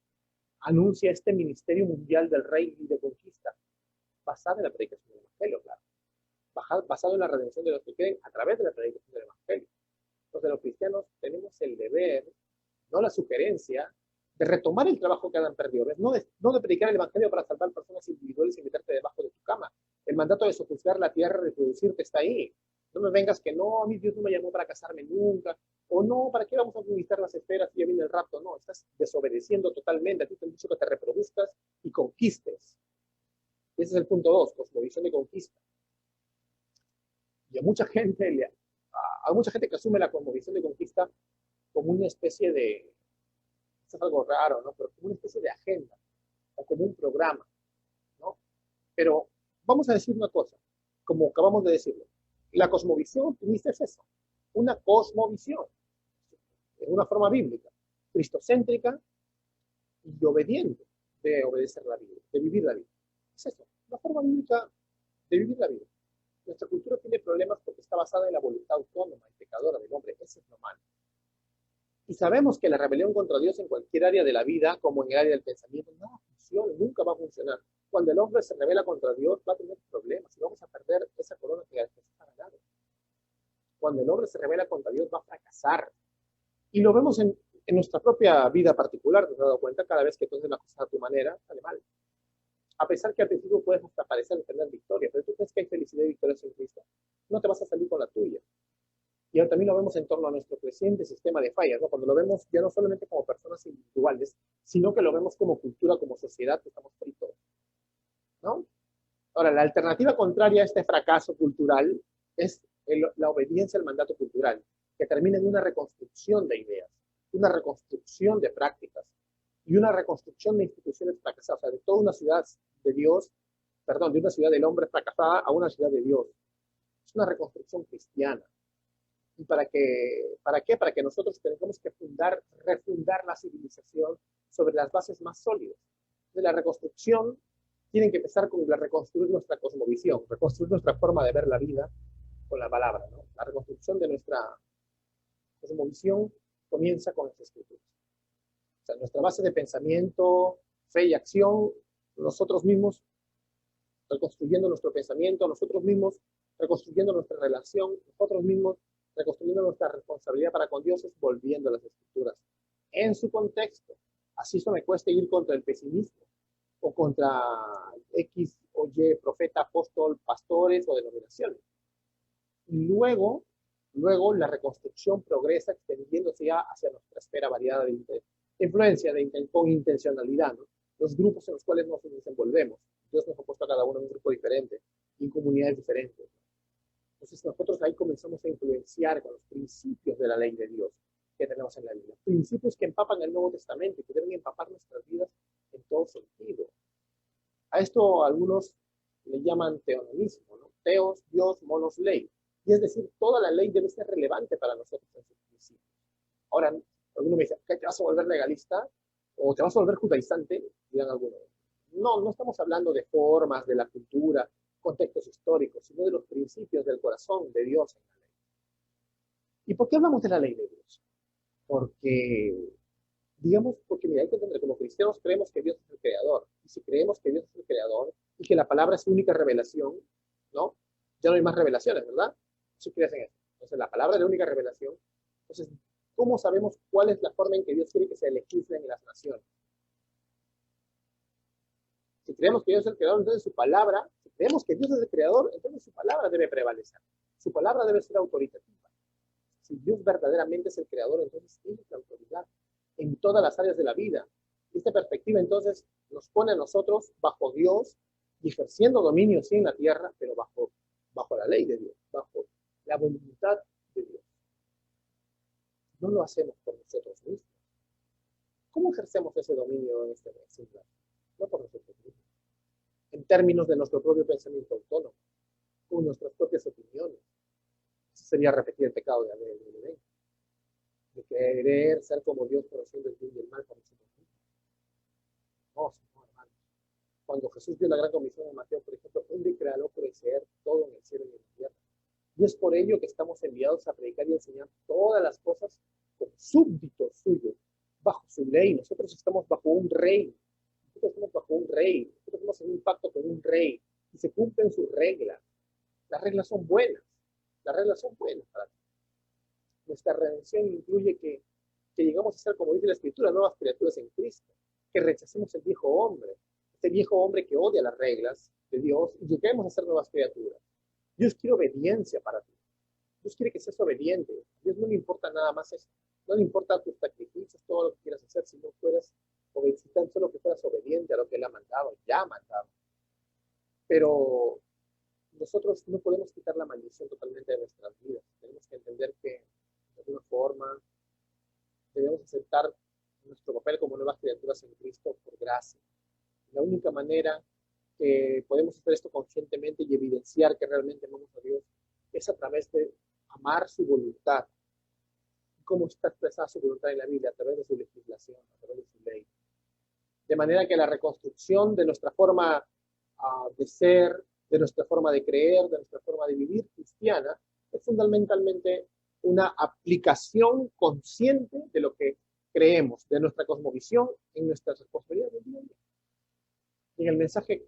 Anuncia este ministerio mundial del rey y de conquista, basado en la predicación del Evangelio, claro. Basado en la redención de los que creen a través de la predicación del Evangelio. Entonces los cristianos tenemos el deber, no la sugerencia, de retomar el trabajo que han perdido. No de predicar el Evangelio para salvar personas individuales y meterte debajo de tu cama. El mandato de sojuzgar la tierra, reproducirte, está ahí. No me vengas que no, a mí Dios no me llamó para casarme nunca, o no, ¿para qué vamos a administrar las esferas si ya viene el rapto? No, estás desobedeciendo totalmente. A ti te han dicho que te reproduzcas y conquistes. Y ese es el punto 2, cosmovisión de conquista. Y a mucha gente que asume la cosmovisión de conquista como una especie de, esto es algo raro, ¿no? Pero como una especie de agenda, o como un programa, ¿no? Pero vamos a decir una cosa, como acabamos de decirlo. La cosmovisión optimista es eso, una cosmovisión, en una forma bíblica, cristocéntrica y obediente de obedecer la Biblia, de vivir la vida. Es eso, una forma bíblica de vivir la vida. Nuestra cultura tiene problemas porque está basada en la voluntad autónoma y pecadora del hombre. Eso es lo malo. Y sabemos que la rebelión contra Dios en cualquier área de la vida, como en el área del pensamiento, no funciona, nunca va a funcionar. Cuando el hombre se rebela contra Dios, va a tener problemas y vamos a perder esa corona que Jesús ha ganado. Cuando el hombre se rebela contra Dios, va a fracasar. Y lo vemos en nuestra propia vida particular, te has dado cuenta, cada vez que tú haces las cosas a tu manera, sale mal. A pesar que al principio puedes hasta parecer tener victoria, pero tú crees que hay felicidad y victoria en Cristo, no te vas a salir con la tuya. Y ahora también lo vemos en torno a nuestro creciente sistema de fallas, ¿no? Cuando lo vemos ya no solamente como personas individuales, sino que lo vemos como cultura, como sociedad, que estamos fritos, ¿no? Ahora, la alternativa contraria a este fracaso cultural es la obediencia al mandato cultural, que termina en una reconstrucción de ideas, una reconstrucción de prácticas y una reconstrucción de instituciones fracasadas, o sea, de toda una ciudad de Dios, perdón, de una ciudad del hombre fracasada a una ciudad de Dios. Es una reconstrucción cristiana. ¿Y para qué? Para que nosotros tengamos que refundar la civilización sobre las bases más sólidas. De la reconstrucción tienen que empezar con reconstruir nuestra cosmovisión, reconstruir nuestra forma de ver la vida con la palabra, ¿no? La reconstrucción de nuestra cosmovisión comienza con las escrituras. O sea, nuestra base de pensamiento, fe y acción, nosotros mismos reconstruyendo nuestro pensamiento, nosotros mismos reconstruyendo nuestra relación, nosotros mismos reconstruyendo nuestra responsabilidad para con Dios, es volviendo a las escrituras en su contexto. Así eso me cuesta ir contra el pesimismo o contra X o Y profeta, apóstol, pastores o denominaciones. Y luego la reconstrucción progresa extendiéndose ya hacia nuestra esfera variada de influencia, con intencionalidad, ¿no? Los grupos en los cuales nos desenvolvemos. Dios nos ha puesto a cada uno en un grupo diferente, en comunidades diferentes. Entonces nosotros ahí comenzamos a influenciar con los principios de la ley de Dios que tenemos en la Biblia. Principios que empapan el Nuevo Testamento y que deben empapar nuestras vidas en todo sentido. A esto algunos le llaman teonomismo, ¿no? Teos, Dios, monos, ley. Y es decir, toda la ley debe ser relevante para nosotros en sus principios. Ahora, alguno me dice, ¿qué te vas a volver legalista? ¿O te vas a volver judaizante? Dirán algunos. No, no estamos hablando de formas, de la cultura, contextos históricos, sino de los principios del corazón de Dios en la ley. ¿Y por qué hablamos de la ley de Dios? Porque, porque mira, hay que entender, como cristianos creemos que Dios es el creador. Y si creemos que Dios es el creador y que la palabra es su única revelación, ¿no? Ya no hay más revelaciones, ¿verdad? Si crees en eso. Entonces, la palabra es la única revelación. Entonces, ¿cómo sabemos cuál es la forma en que Dios quiere que se legislen en las naciones? Si creemos que Dios es el creador, entonces su palabra, si creemos que Dios es el creador, entonces su palabra debe prevalecer. Su palabra debe ser autoritativa. Si Dios verdaderamente es el creador, entonces Él es la autoridad en todas las áreas de la vida. Y esta perspectiva entonces nos pone a nosotros bajo Dios y ejerciendo dominio sí en la tierra, pero bajo la ley de Dios, bajo la voluntad de Dios. No lo hacemos por nosotros mismos. ¿Cómo ejercemos ese dominio en este mes? No por nosotros mismos. En términos de nuestro propio pensamiento autónomo, con nuestras propias opiniones. Eso sería repetir el pecado de Abel, de querer ser como Dios conociendo el bien y el mal por nosotros mismos. No, hermanos. Cuando Jesús dio la gran comisión de Mateo, por ejemplo, Él declaró crecer todo en el cielo y en la tierra. Y es por ello que estamos enviados a predicar y enseñar todas las cosas como súbditos suyos, bajo su ley. Nosotros estamos bajo un rey. Nosotros estamos bajo un rey. Nosotros estamos en un pacto con un rey. Y se cumplen sus reglas. Las reglas son buenas. Las reglas son buenas para ti. Nuestra redención incluye que llegamos a ser, como dice la Escritura, nuevas criaturas en Cristo. Que rechacemos el viejo hombre. Este viejo hombre que odia las reglas de Dios y lleguemos a ser nuevas criaturas. Dios quiere obediencia para ti. Dios quiere que seas obediente. A Dios no le importa nada más eso. No le importa tus sacrificios, todo lo que quieras hacer, si no fueras obediente, tan solo que fueras obediente a lo que Él ha mandado, ya ha mandado. Pero nosotros no podemos quitar la maldición totalmente de nuestras vidas. Tenemos que entender que, de alguna forma, debemos aceptar nuestro papel como nuevas criaturas en Cristo por gracia. La única manera que podemos hacer esto conscientemente y evidenciar que realmente amamos a Dios es a través de amar su voluntad. ¿Cómo está expresada su voluntad en la Biblia? A través de su legislación, a través de su ley. De manera que la reconstrucción de nuestra forma de ser, de nuestra forma de creer, de nuestra forma de vivir cristiana, es fundamentalmente una aplicación consciente de lo que creemos, de nuestra cosmovisión en nuestras responsabilidades del día a día. Y en el mensaje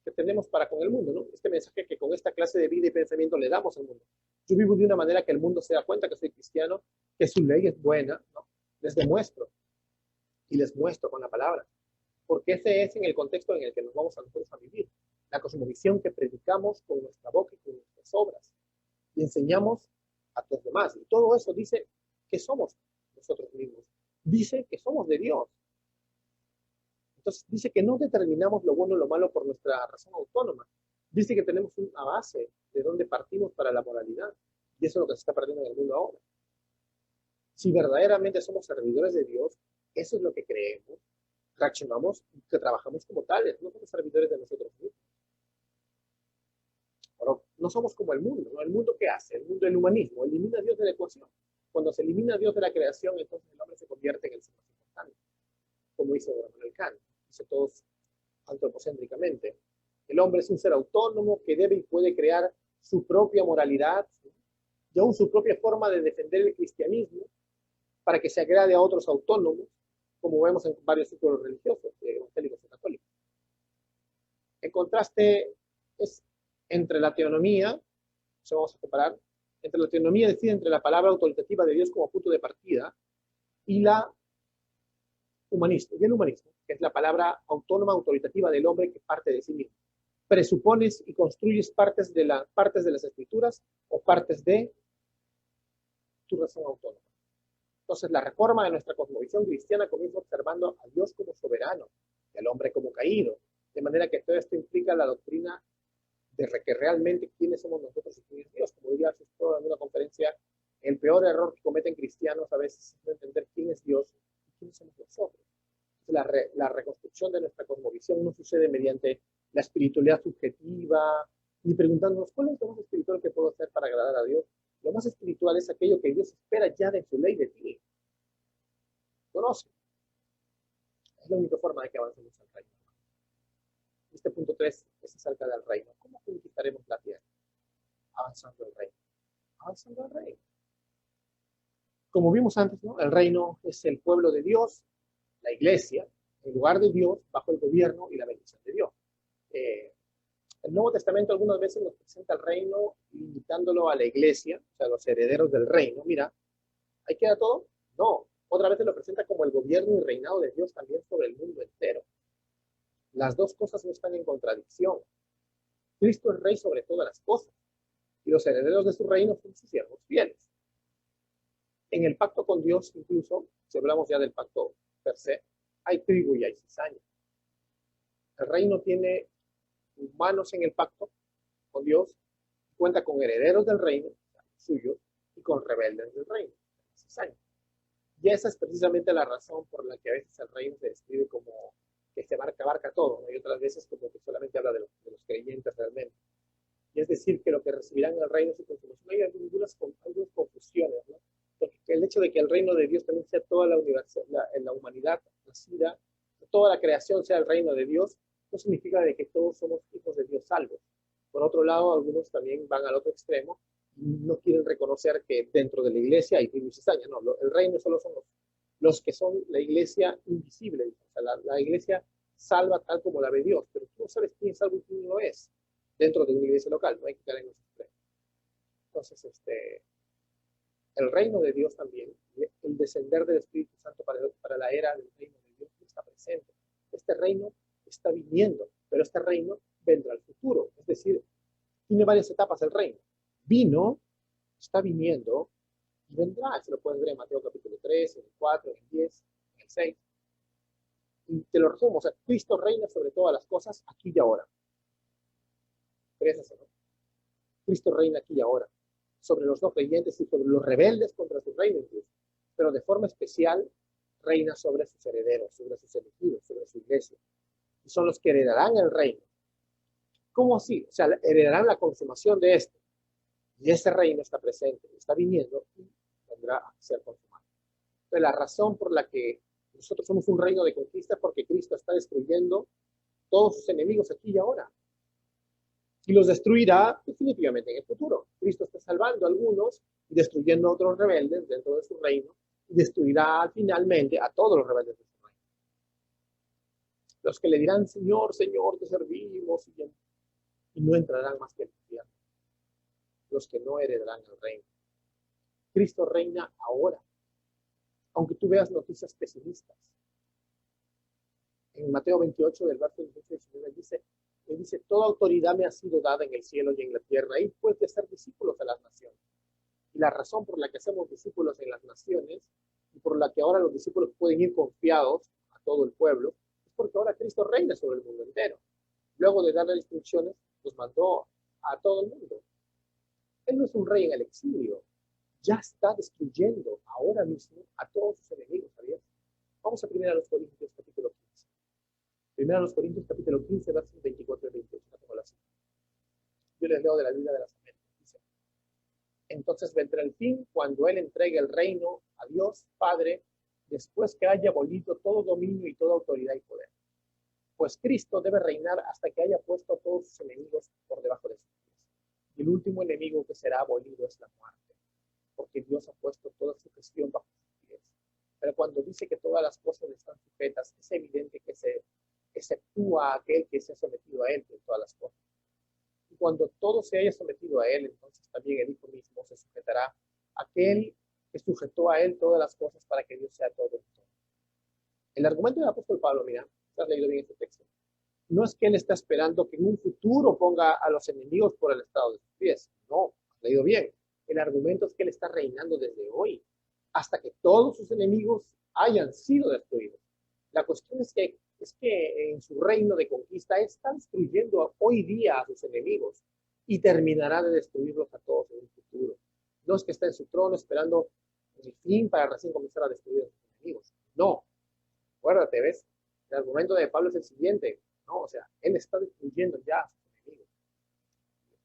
que tenemos para con el mundo, ¿no? Este mensaje que con esta clase de vida y pensamiento le damos al mundo. Yo vivo de una manera que el mundo se da cuenta que soy cristiano, que su ley es buena, ¿no? Les demuestro y les muestro con la palabra, porque ese es en el contexto en el que nos vamos a nosotros a vivir, la cosmovisión que predicamos con nuestra boca y con nuestras obras y enseñamos a los demás. Y todo eso dice que somos nosotros mismos, dice que somos de Dios. Entonces dice que no determinamos lo bueno o lo malo por nuestra razón autónoma. Dice que tenemos una base de donde partimos para la moralidad. Y eso es lo que se está perdiendo en el mundo ahora. Si verdaderamente somos servidores de Dios, eso es lo que creemos, reaccionamos y que trabajamos como tales. No somos servidores de nosotros mismos. Pero No somos como el mundo, ¿no? ¿El mundo qué hace? El mundo, el humanismo, elimina a Dios de la ecuación. Cuando se elimina a Dios de la creación, entonces el hombre se convierte en el ser más importante, como dice Manuel Kant, dice todos antropocéntricamente. El hombre es un ser autónomo que debe y puede crear su propia moralidad, ¿sí? Y aún su propia forma de defender el cristianismo para que se agrade a otros autónomos, como vemos en varios círculos religiosos, evangélicos y católicos. El contraste es entre la teonomía, eso vamos a comparar, entre la teonomía, es decir, entre la palabra autoritativa de Dios como punto de partida, y la humanista, y el humanismo, que es la palabra autónoma, autoritativa del hombre que parte de sí mismo. Presupones y construyes partes de las escrituras o partes de tu razón autónoma. Entonces, la reforma de nuestra cosmovisión cristiana comienza observando a Dios como soberano y al hombre como caído, de manera que todo esto implica la doctrina de que realmente quiénes somos nosotros y quién es Dios. Como diría Jesús en una conferencia, el peor error que cometen cristianos a veces es no entender quién es Dios y quiénes somos nosotros. La reconstrucción de nuestra cosmovisión no sucede mediante la espiritualidad subjetiva, ni preguntándonos cuál es lo más espiritual que puedo hacer para agradar a Dios. Lo más espiritual es aquello que Dios espera ya de su ley de ti. Conoce. Es la única forma de que avancemos al reino. Este punto 3 es acerca del reino. ¿Cómo conquistaremos la tierra? Avanzando el reino. Avanzando el reino. Como vimos antes, ¿no? El reino es el pueblo de Dios, la iglesia, en lugar de Dios, bajo el gobierno y la bendición de Dios. El Nuevo Testamento algunas veces nos presenta el reino limitándolo a la iglesia, o sea, a los herederos del reino. Mira, ¿ahí queda todo? No. Otra vez se lo presenta como el gobierno y reinado de Dios también sobre el mundo entero. Las dos cosas no están en contradicción. Cristo es rey sobre todas las cosas y los herederos de su reino son sus siervos fieles. En el pacto con Dios, incluso, si hablamos ya del pacto per se, hay trigo y hay cizaña. El reino tiene humanos en el pacto con Dios, cuenta con herederos del reino, suyos, y con rebeldes del reino, cizaña. Y esa es precisamente la razón por la que a veces el reino se describe como que se abarca todo, ¿no? Y otras veces como que solamente habla de los creyentes realmente. Y es decir, que lo que recibirán en el reino es su consumación. Hay algunas confusiones, ¿no? Porque el hecho de que el reino de Dios también sea toda la humanidad nacida, toda la creación sea el reino de Dios, no significa de que todos somos hijos de Dios salvos. Por otro lado, algunos también van al otro extremo y no quieren reconocer que dentro de la iglesia hay trigo y cizaña. No, el reino solo son los que son la iglesia invisible. O sea, la iglesia salva tal como la ve Dios, pero tú no sabes quién es salvo y quién no es dentro de una iglesia local. No hay que caer en los extremos. Entonces, el reino de Dios también, el descender del Espíritu Santo para la era del reino de Dios está presente. Este reino está viniendo, pero este reino vendrá al futuro. Es decir, tiene varias etapas el reino. Vino, está viniendo y vendrá. Se lo puedes ver en Mateo capítulo 3, en el 4, en el 10, en el 6. Y te lo resumo, o sea, Cristo reina sobre todas las cosas aquí y ahora. ¿Crees eso, no? Cristo reina aquí y ahora, sobre los no creyentes y sobre los rebeldes contra su reino incluso, pero de forma especial reina sobre sus herederos, sobre sus elegidos, sobre su iglesia. Y son los que heredarán el reino. ¿Cómo así? O sea, heredarán la consumación de esto. Y ese reino está presente, está viniendo y vendrá a ser consumado. Entonces, la razón por la que nosotros somos un reino de conquista es porque Cristo está destruyendo todos sus enemigos aquí y ahora. Y los destruirá definitivamente en el futuro. Cristo está salvando a algunos y destruyendo a otros rebeldes dentro de su reino y destruirá finalmente a todos los rebeldes de su reino. Los que le dirán, Señor, Señor, te servimos y no entrarán más que el infierno. Los que no heredarán el reino. Cristo reina ahora, aunque tú veas noticias pesimistas. En Mateo 28, del verso 18 y 19, dice, toda autoridad me ha sido dada en el cielo y en la tierra, y pues de ser discípulos de las naciones. Y la razón por la que hacemos discípulos en las naciones, y por la que ahora los discípulos pueden ir confiados a todo el pueblo, es porque ahora Cristo reina sobre el mundo entero. Luego de darle instrucciones, los mandó a todo el mundo. Él no es un rey en el exilio, ya está destruyendo ahora mismo a todos sus enemigos, ¿sabías? Vamos a 1 Corintios capítulo 15. 1 Corintios capítulo 15, versos 24 y 28. Yo les leo de la Biblia de las Entonces vendrá el fin cuando Él entregue el reino a Dios Padre, después que haya abolido todo dominio y toda autoridad y poder. Pues Cristo debe reinar hasta que haya puesto a todos sus enemigos por debajo de sus pies. Y el último enemigo que será abolido es la muerte, porque Dios ha puesto toda su gestión bajo sus pies. Pero cuando dice que todas las cosas están sujetas, es evidente que se exceptúa a aquel que se ha sometido a Él en todas las cosas. Y cuando todo se haya sometido a Él, entonces también el Hijo mismo se sujetará a aquel que sujetó a Él todas las cosas para que Dios sea todo en todo. El argumento del apóstol Pablo, mira, has leído bien este texto, no es que Él está esperando que en un futuro ponga a los enemigos por el estrado de sus pies. No, has leído bien. El argumento es que Él está reinando desde hoy, hasta que todos sus enemigos hayan sido destruidos. La cuestión es que en su reino de conquista está destruyendo hoy día a sus enemigos y terminará de destruirlos a todos en el futuro. No es que está en su trono esperando el fin para recién comenzar a destruir a sus enemigos. No. Acuérdate, ¿ves? El argumento de Pablo es el siguiente, ¿no? O sea, él está destruyendo ya a sus enemigos.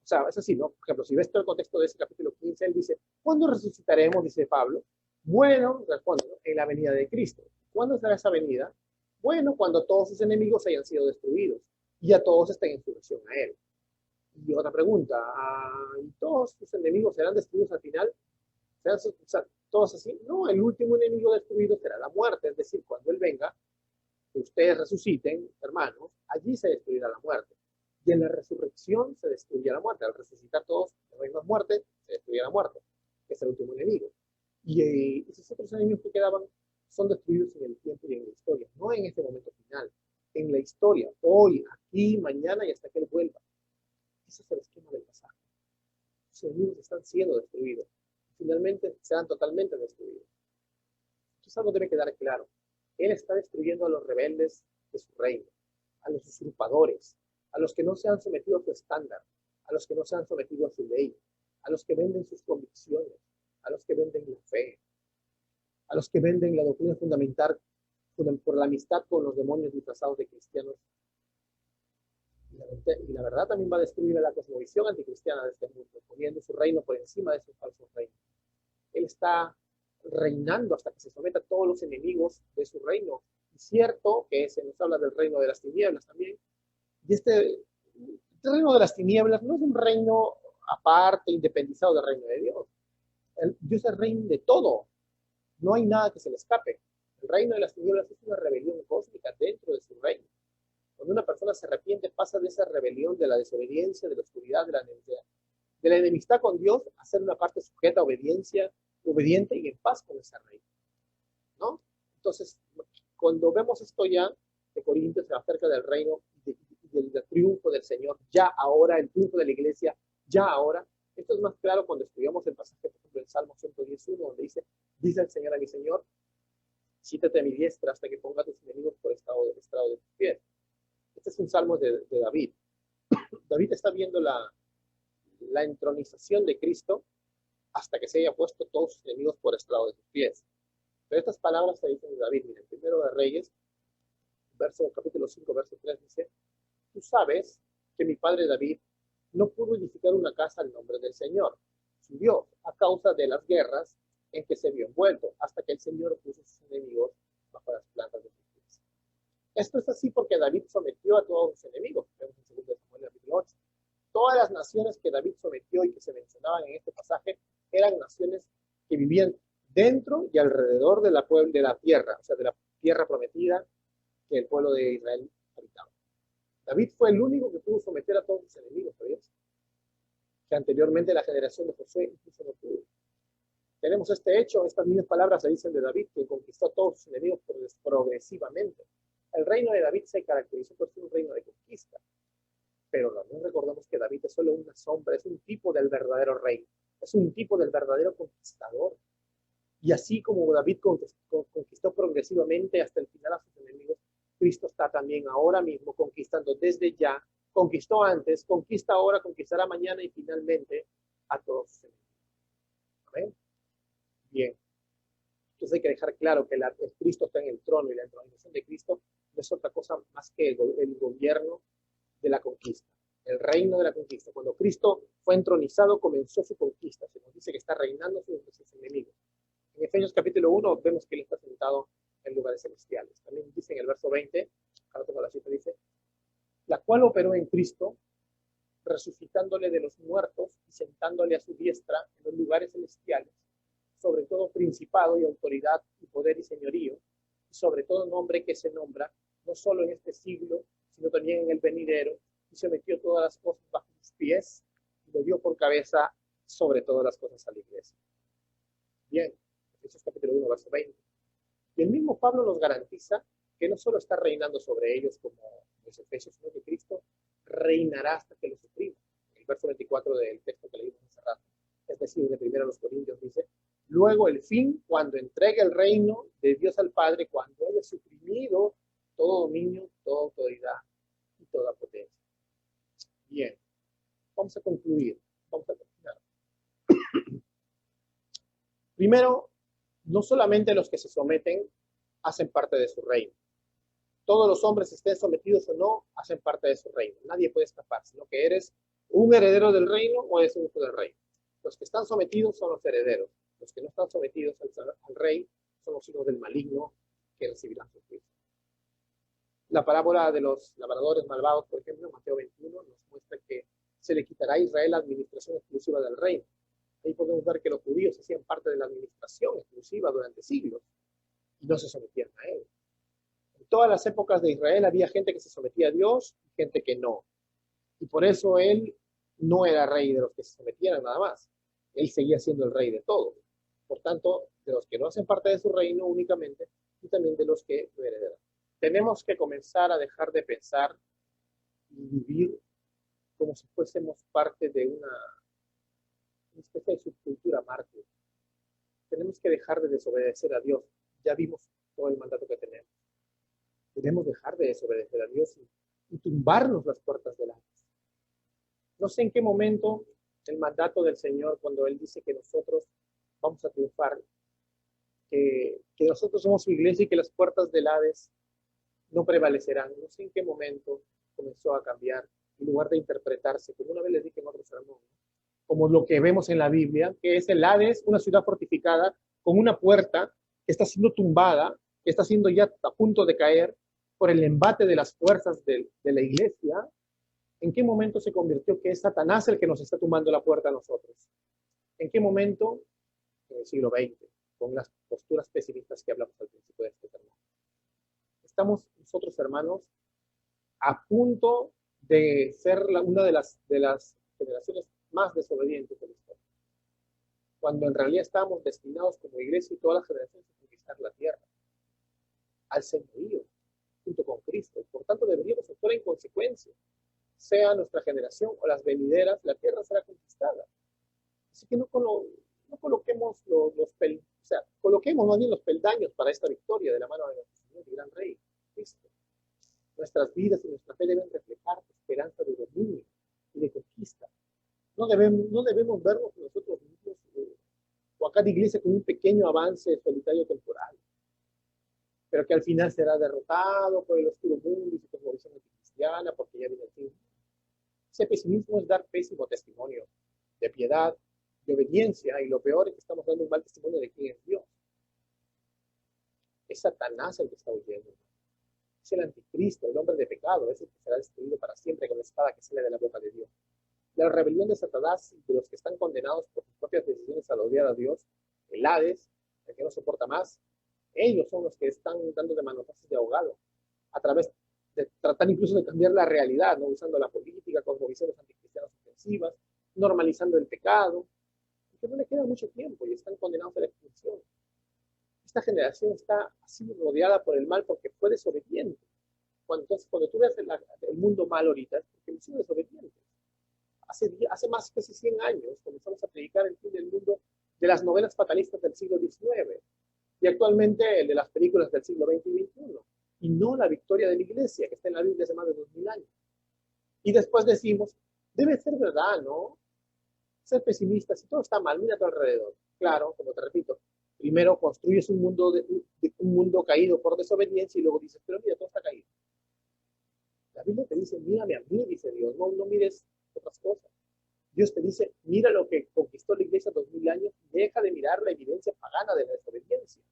O sea, es así, ¿no? Por ejemplo, si ves todo el contexto de ese capítulo 15, él dice, ¿cuándo resucitaremos? Dice Pablo. Bueno, responde, ¿no? En la venida de Cristo. ¿Cuándo será esa venida? Bueno, cuando todos sus enemigos hayan sido destruidos y ya todos estén en sujeción a Él. Y otra pregunta, ¿y todos sus enemigos serán destruidos al final? ¿Serán todos así? No, el último enemigo destruido será la muerte, es decir, cuando Él venga, que ustedes resuciten, hermanos, allí se destruirá la muerte. Y en la resurrección se destruirá la muerte. Al resucitar todos, no hay más muerte, se destruirá la muerte, que es el último enemigo. Y esos otros enemigos que quedaban son destruidos en el tiempo y en la historia, no en este momento final, en la historia, hoy, aquí, mañana y hasta que Él vuelva. Ese es el esquema del pasaje. Los enemigos están siendo destruidos. Finalmente serán totalmente destruidos. Entonces algo debe quedar claro. Él está destruyendo a los rebeldes de su reino, a los usurpadores, a los que no se han sometido a su estándar, a los que no se han sometido a su ley, a los que venden sus convicciones, a los que venden la fe, a los que venden la doctrina fundamental por la amistad con los demonios disfrazados de cristianos. Y la verdad también va a destruir a la cosmovisión anticristiana de este mundo, poniendo su reino por encima de sus falsos reinos. Él está reinando hasta que se someta a todos los enemigos de su reino. Es cierto que se nos habla del reino de las tinieblas también. Y este reino de las tinieblas no es un reino aparte, independizado del reino de Dios. Dios es el reino de todo. No hay nada que se le escape. El reino de las tinieblas es una rebelión cósmica dentro de su reino. Cuando una persona se arrepiente, pasa de esa rebelión, de la desobediencia, de la oscuridad, de la enemistad con Dios, a ser una parte sujeta a obediente y en paz con ese reino, ¿no? Entonces, cuando vemos esto ya de Corintios acerca del reino y del triunfo del Señor, ya ahora, el triunfo de la iglesia, ya ahora, esto es más claro cuando estudiamos el pasaje, por ejemplo, en Salmo 111, donde dice el Señor a mi Señor, siéntate a mi diestra hasta que ponga a tus enemigos por estrado de tus pies. Este es un salmo de David. David está viendo la entronización de Cristo hasta que se haya puesto todos sus enemigos por estrado de sus pies. Pero estas palabras se dicen de David. Miren, primero de Reyes, capítulo 5, verso 3 dice, tú sabes que mi padre David no pudo edificar una casa al nombre del Señor, su Dios, a causa de las guerras en que se vio envuelto, hasta que el Señor puso sus enemigos bajo las plantas de sus pies. Esto es así porque David sometió a todos sus enemigos. Vemos en 2 Samuel capítulo 8. Todas las naciones que David sometió y que se mencionaban en este pasaje eran naciones que vivían dentro y alrededor de la tierra, o sea, de la tierra prometida que el pueblo de Israel habitaba. David fue el único que pudo someter a todos sus enemigos, ¿sabías? Que anteriormente la generación de Josué incluso no pudo. Tenemos este hecho, estas mismas palabras se dicen de David, que conquistó a todos sus enemigos progresivamente. El reino de David se caracterizó por ser un reino de conquista, pero no recordemos que David es solo una sombra, es un tipo del verdadero rey, es un tipo del verdadero conquistador. Y así como David conquistó progresivamente hasta el final a sus enemigos, Cristo está también ahora mismo conquistando desde ya, conquistó antes, conquista ahora, conquistará mañana y finalmente a todos sus enemigos. ¿Amén? Bien. Entonces hay que dejar claro que el Cristo está en el trono y la entronización de Cristo no es otra cosa más que el gobierno de la conquista. el reino de la conquista. Cuando Cristo fue entronizado, comenzó su conquista. Se nos dice que está reinando sobre sus enemigos. En Efesios capítulo 1 vemos que él está sentado en lugares celestiales. También dice en el verso 20, ahora tengo la cita, dice, la cual operó en Cristo, resucitándole de los muertos y sentándole a su diestra en los lugares celestiales, sobre todo principado y autoridad y poder y señorío, y sobre todo nombre que se nombra, no solo en este siglo, sino también en el venidero, y se metió todas las cosas bajo sus pies, y lo dio por cabeza sobre todas las cosas a la iglesia. Bien, Efesios capítulo 1, verso 20. Y el mismo Pablo nos garantiza que no solo está reinando sobre ellos como los Efesios, sino que Cristo reinará hasta que los oprima. El verso 24 del texto que leímos hace rato, es decir, de primero a los Corintios dice, luego el fin, cuando entregue el reino de Dios al Padre, cuando haya suprimido todo dominio, toda autoridad y toda potencia. Bien, vamos a concluir, vamos a terminar. Primero, no solamente los que se someten hacen parte de su reino. Todos los hombres, estén sometidos o no, hacen parte de su reino. Nadie puede escapar, sino que eres un heredero del reino o eres un hijo del reino. Los que están sometidos son los herederos. Los que no están sometidos al rey son los hijos del maligno que recibirán su juicio. La parábola de los labradores malvados, por ejemplo, en Mateo 21, nos muestra que se le quitará a Israel la administración exclusiva del reino. Ahí podemos ver que los judíos hacían parte de la administración exclusiva durante siglos y no se sometían a él. En todas las épocas de Israel había gente que se sometía a Dios y gente que no. Y por eso él no era rey de los que se sometían nada más. Él seguía siendo el rey de todos. Por tanto, de los que no hacen parte de su reino únicamente y también de los que lo heredan. Tenemos que comenzar a dejar de pensar y vivir como si fuésemos parte de una especie de subcultura mártir. Tenemos que dejar de desobedecer a Dios. Ya vimos todo el mandato que tenemos. Debemos dejar de desobedecer a Dios y tumbarnos las puertas del Hades. No sé en qué momento el mandato del Señor, cuando Él dice que nosotros vamos a triunfar, que nosotros somos su iglesia y que las puertas del Hades no prevalecerán. No sé en qué momento comenzó a cambiar, en lugar de interpretarse, como una vez les dije en otro sermón, como lo que vemos en la Biblia, que es el Hades, una ciudad fortificada con una puerta que está siendo tumbada, que está siendo ya a punto de caer por el embate de las fuerzas de la iglesia. ¿En qué momento se convirtió que es Satanás el que nos está tumbando la puerta a nosotros? ¿En qué momento? En el siglo XX, con las posturas pesimistas que hablamos al principio de este sermón. Estamos nosotros, hermanos, a punto de ser una de las generaciones más desobedientes de la historia. Cuando en realidad estamos destinados como iglesia y todas las generaciones a conquistar la tierra, al señorío, junto con Cristo. Por tanto, deberíamos actuar en consecuencia. Sea nuestra generación o las venideras, la tierra será conquistada. Así que no coloquemos coloquemos más bien los peldaños para esta victoria de la mano de nuestro Señor y gran Rey, Cristo. Nuestras vidas y nuestra fe deben reflejar esperanza de dominio y de conquista. No debemos vernos nosotros mismos o acá de iglesia con un pequeño avance solitario temporal, pero que al final será derrotado por el oscuro mundo y su cosmovisión anticristiana porque ya viene el fin. Ese pesimismo es dar pésimo testimonio de piedad, de obediencia, y lo peor es que estamos dando un mal testimonio de quién es Dios. Es Satanás el que está huyendo. Es el anticristo, el hombre de pecado, es el que será destruido para siempre con la espada que sale de la boca de Dios. La rebelión de Satanás y de los que están condenados por sus propias decisiones a odiar a Dios, el Hades, el que no soporta más, ellos son los que están dando de manotazos de ahogado, a través de tratar incluso de cambiar la realidad, ¿no? Usando la política, cosmovisiones anticristianas ofensivas, normalizando el pecado, que no le queda mucho tiempo y están condenados a la extinción. Esta generación está así rodeada por el mal porque fue desobediente. Entonces, cuando tú ves el mundo mal ahorita, es porque hemos sido desobedientes. Hace más que 100 años comenzamos a predicar el fin del mundo de las novelas fatalistas del siglo XIX y actualmente el de las películas del siglo XX y XXI, y no la victoria de la iglesia que está en la Biblia hace más de 2000 años. Y después decimos, debe ser verdad, ¿no? Ser pesimista, si todo está mal, mira a tu alrededor. Claro, como te repito, primero construyes un mundo caído por desobediencia y luego dices, pero mira, todo está caído. La Biblia te dice, mírame a mí, dice Dios, no mires otras cosas. Dios te dice, mira lo que conquistó la iglesia 2000 años, deja de mirar la evidencia pagana de la desobediencia.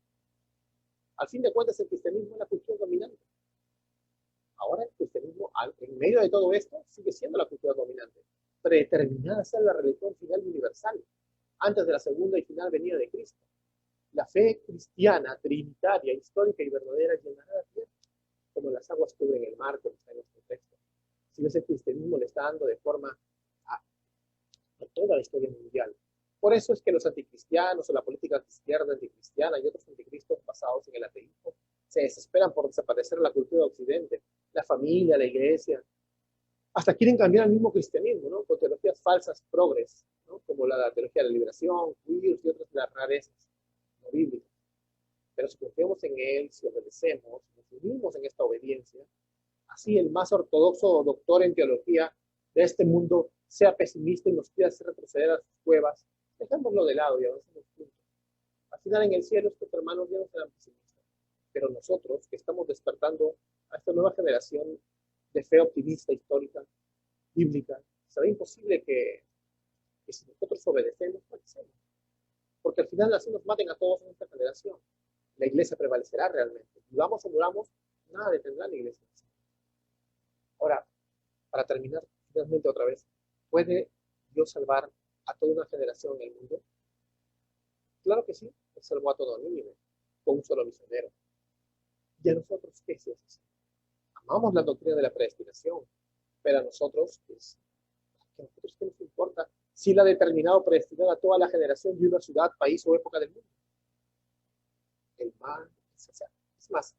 Al fin de cuentas, el cristianismo es la cultura dominante. Ahora el cristianismo, en medio de todo esto, sigue siendo la cultura dominante, predeterminada a ser la religión final y universal, antes de la segunda y final venida de Cristo. La fe cristiana, trinitaria, histórica y verdadera llenará la tierra, como las aguas cubren el mar, como está en nuestro texto. Si ves, el cristianismo le está dando de forma a toda la historia mundial. Por eso es que los anticristianos o la política de izquierda anticristiana y otros anticristos basados en el ateísmo se desesperan por desaparecer la cultura de Occidente, la familia, la iglesia. Hasta quieren cambiar el mismo cristianismo, ¿no? Con teologías falsas, progres, ¿no? Como la teología de la liberación, queers y otras de las rarezas no bíblicas. Pero si confiamos en Él, si obedecemos, nos unimos en esta obediencia, así el más ortodoxo doctor en teología de este mundo sea pesimista y nos quiera hacer retroceder a sus cuevas, dejémoslo de lado y avancemos juntos. Al final en el cielo estos hermanos ya no serán pesimistas, pero nosotros que estamos despertando a esta nueva generación de fe optimista, histórica, bíblica, será imposible que si nosotros obedecemos, fracasemos. Porque al final así nos maten a todos en esta generación. La iglesia prevalecerá realmente. Vivamos o muramos, nada detendrá la iglesia. Ahora, para terminar finalmente otra vez, ¿puede Dios salvar a toda una generación en el mundo? Claro que sí, Él salvó a todo Nínive, con un solo misionero. ¿Y a nosotros qué es eso? Amamos la doctrina de la predestinación, pero a nosotros, pues, ¿a nosotros qué nos importa si Él ha determinado predestinar a toda la generación de una ciudad, país o época del mundo? El mar, es más,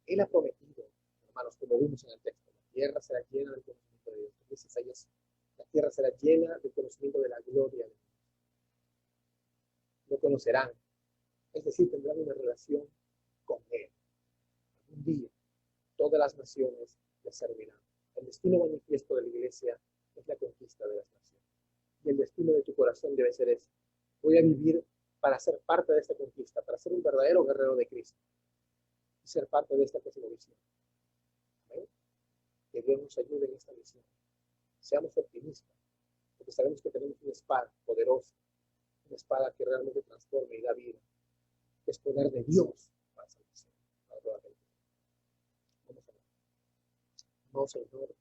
Él ha prometido, hermanos, como vimos en el texto, la tierra será llena del conocimiento de Dios. Dice Isaías, la tierra será llena del conocimiento de la gloria de Dios. Lo conocerán, es decir, tendrán una relación con Él. Un día, todas las naciones le servirán. El destino manifiesto de la iglesia es la conquista de las naciones. Y el destino de tu corazón debe ser ese. Voy a vivir para ser parte de esta conquista, para ser un verdadero guerrero de Cristo y ser parte de esta cosmovisión. ¿Amén? Que Dios nos ayude en esta misión. Seamos optimistas, porque sabemos que tenemos una espada poderosa, una espada que realmente transforma y da vida, que es poder de Dios para salvación. Vamos a ver. No, Señor,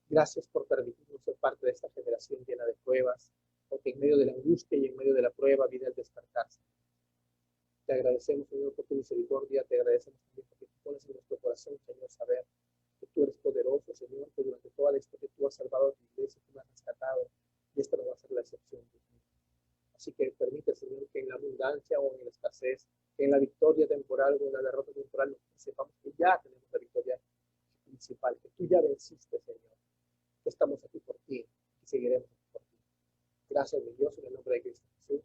gracias por permitirnos ser parte de esta generación llena de pruebas, porque en medio de la angustia y en medio de la prueba viene el despertarse. Te agradecemos, Señor, por tu misericordia, te agradecemos también porque tú pones en nuestro corazón, Señor, saber que tú eres poderoso, Señor, que durante toda la historia tú has salvado a tu iglesia, tú me has rescatado, y esta no va a ser la excepción. Así que permite, Señor, que en la abundancia o en la escasez, que en la victoria temporal o en la derrota temporal, nosotros sepamos que ya tenemos la victoria principal, que tú ya venciste, Señor, que estamos aquí por ti y seguiremos aquí por ti. Gracias, mi Dios, en el nombre de Cristo Jesús.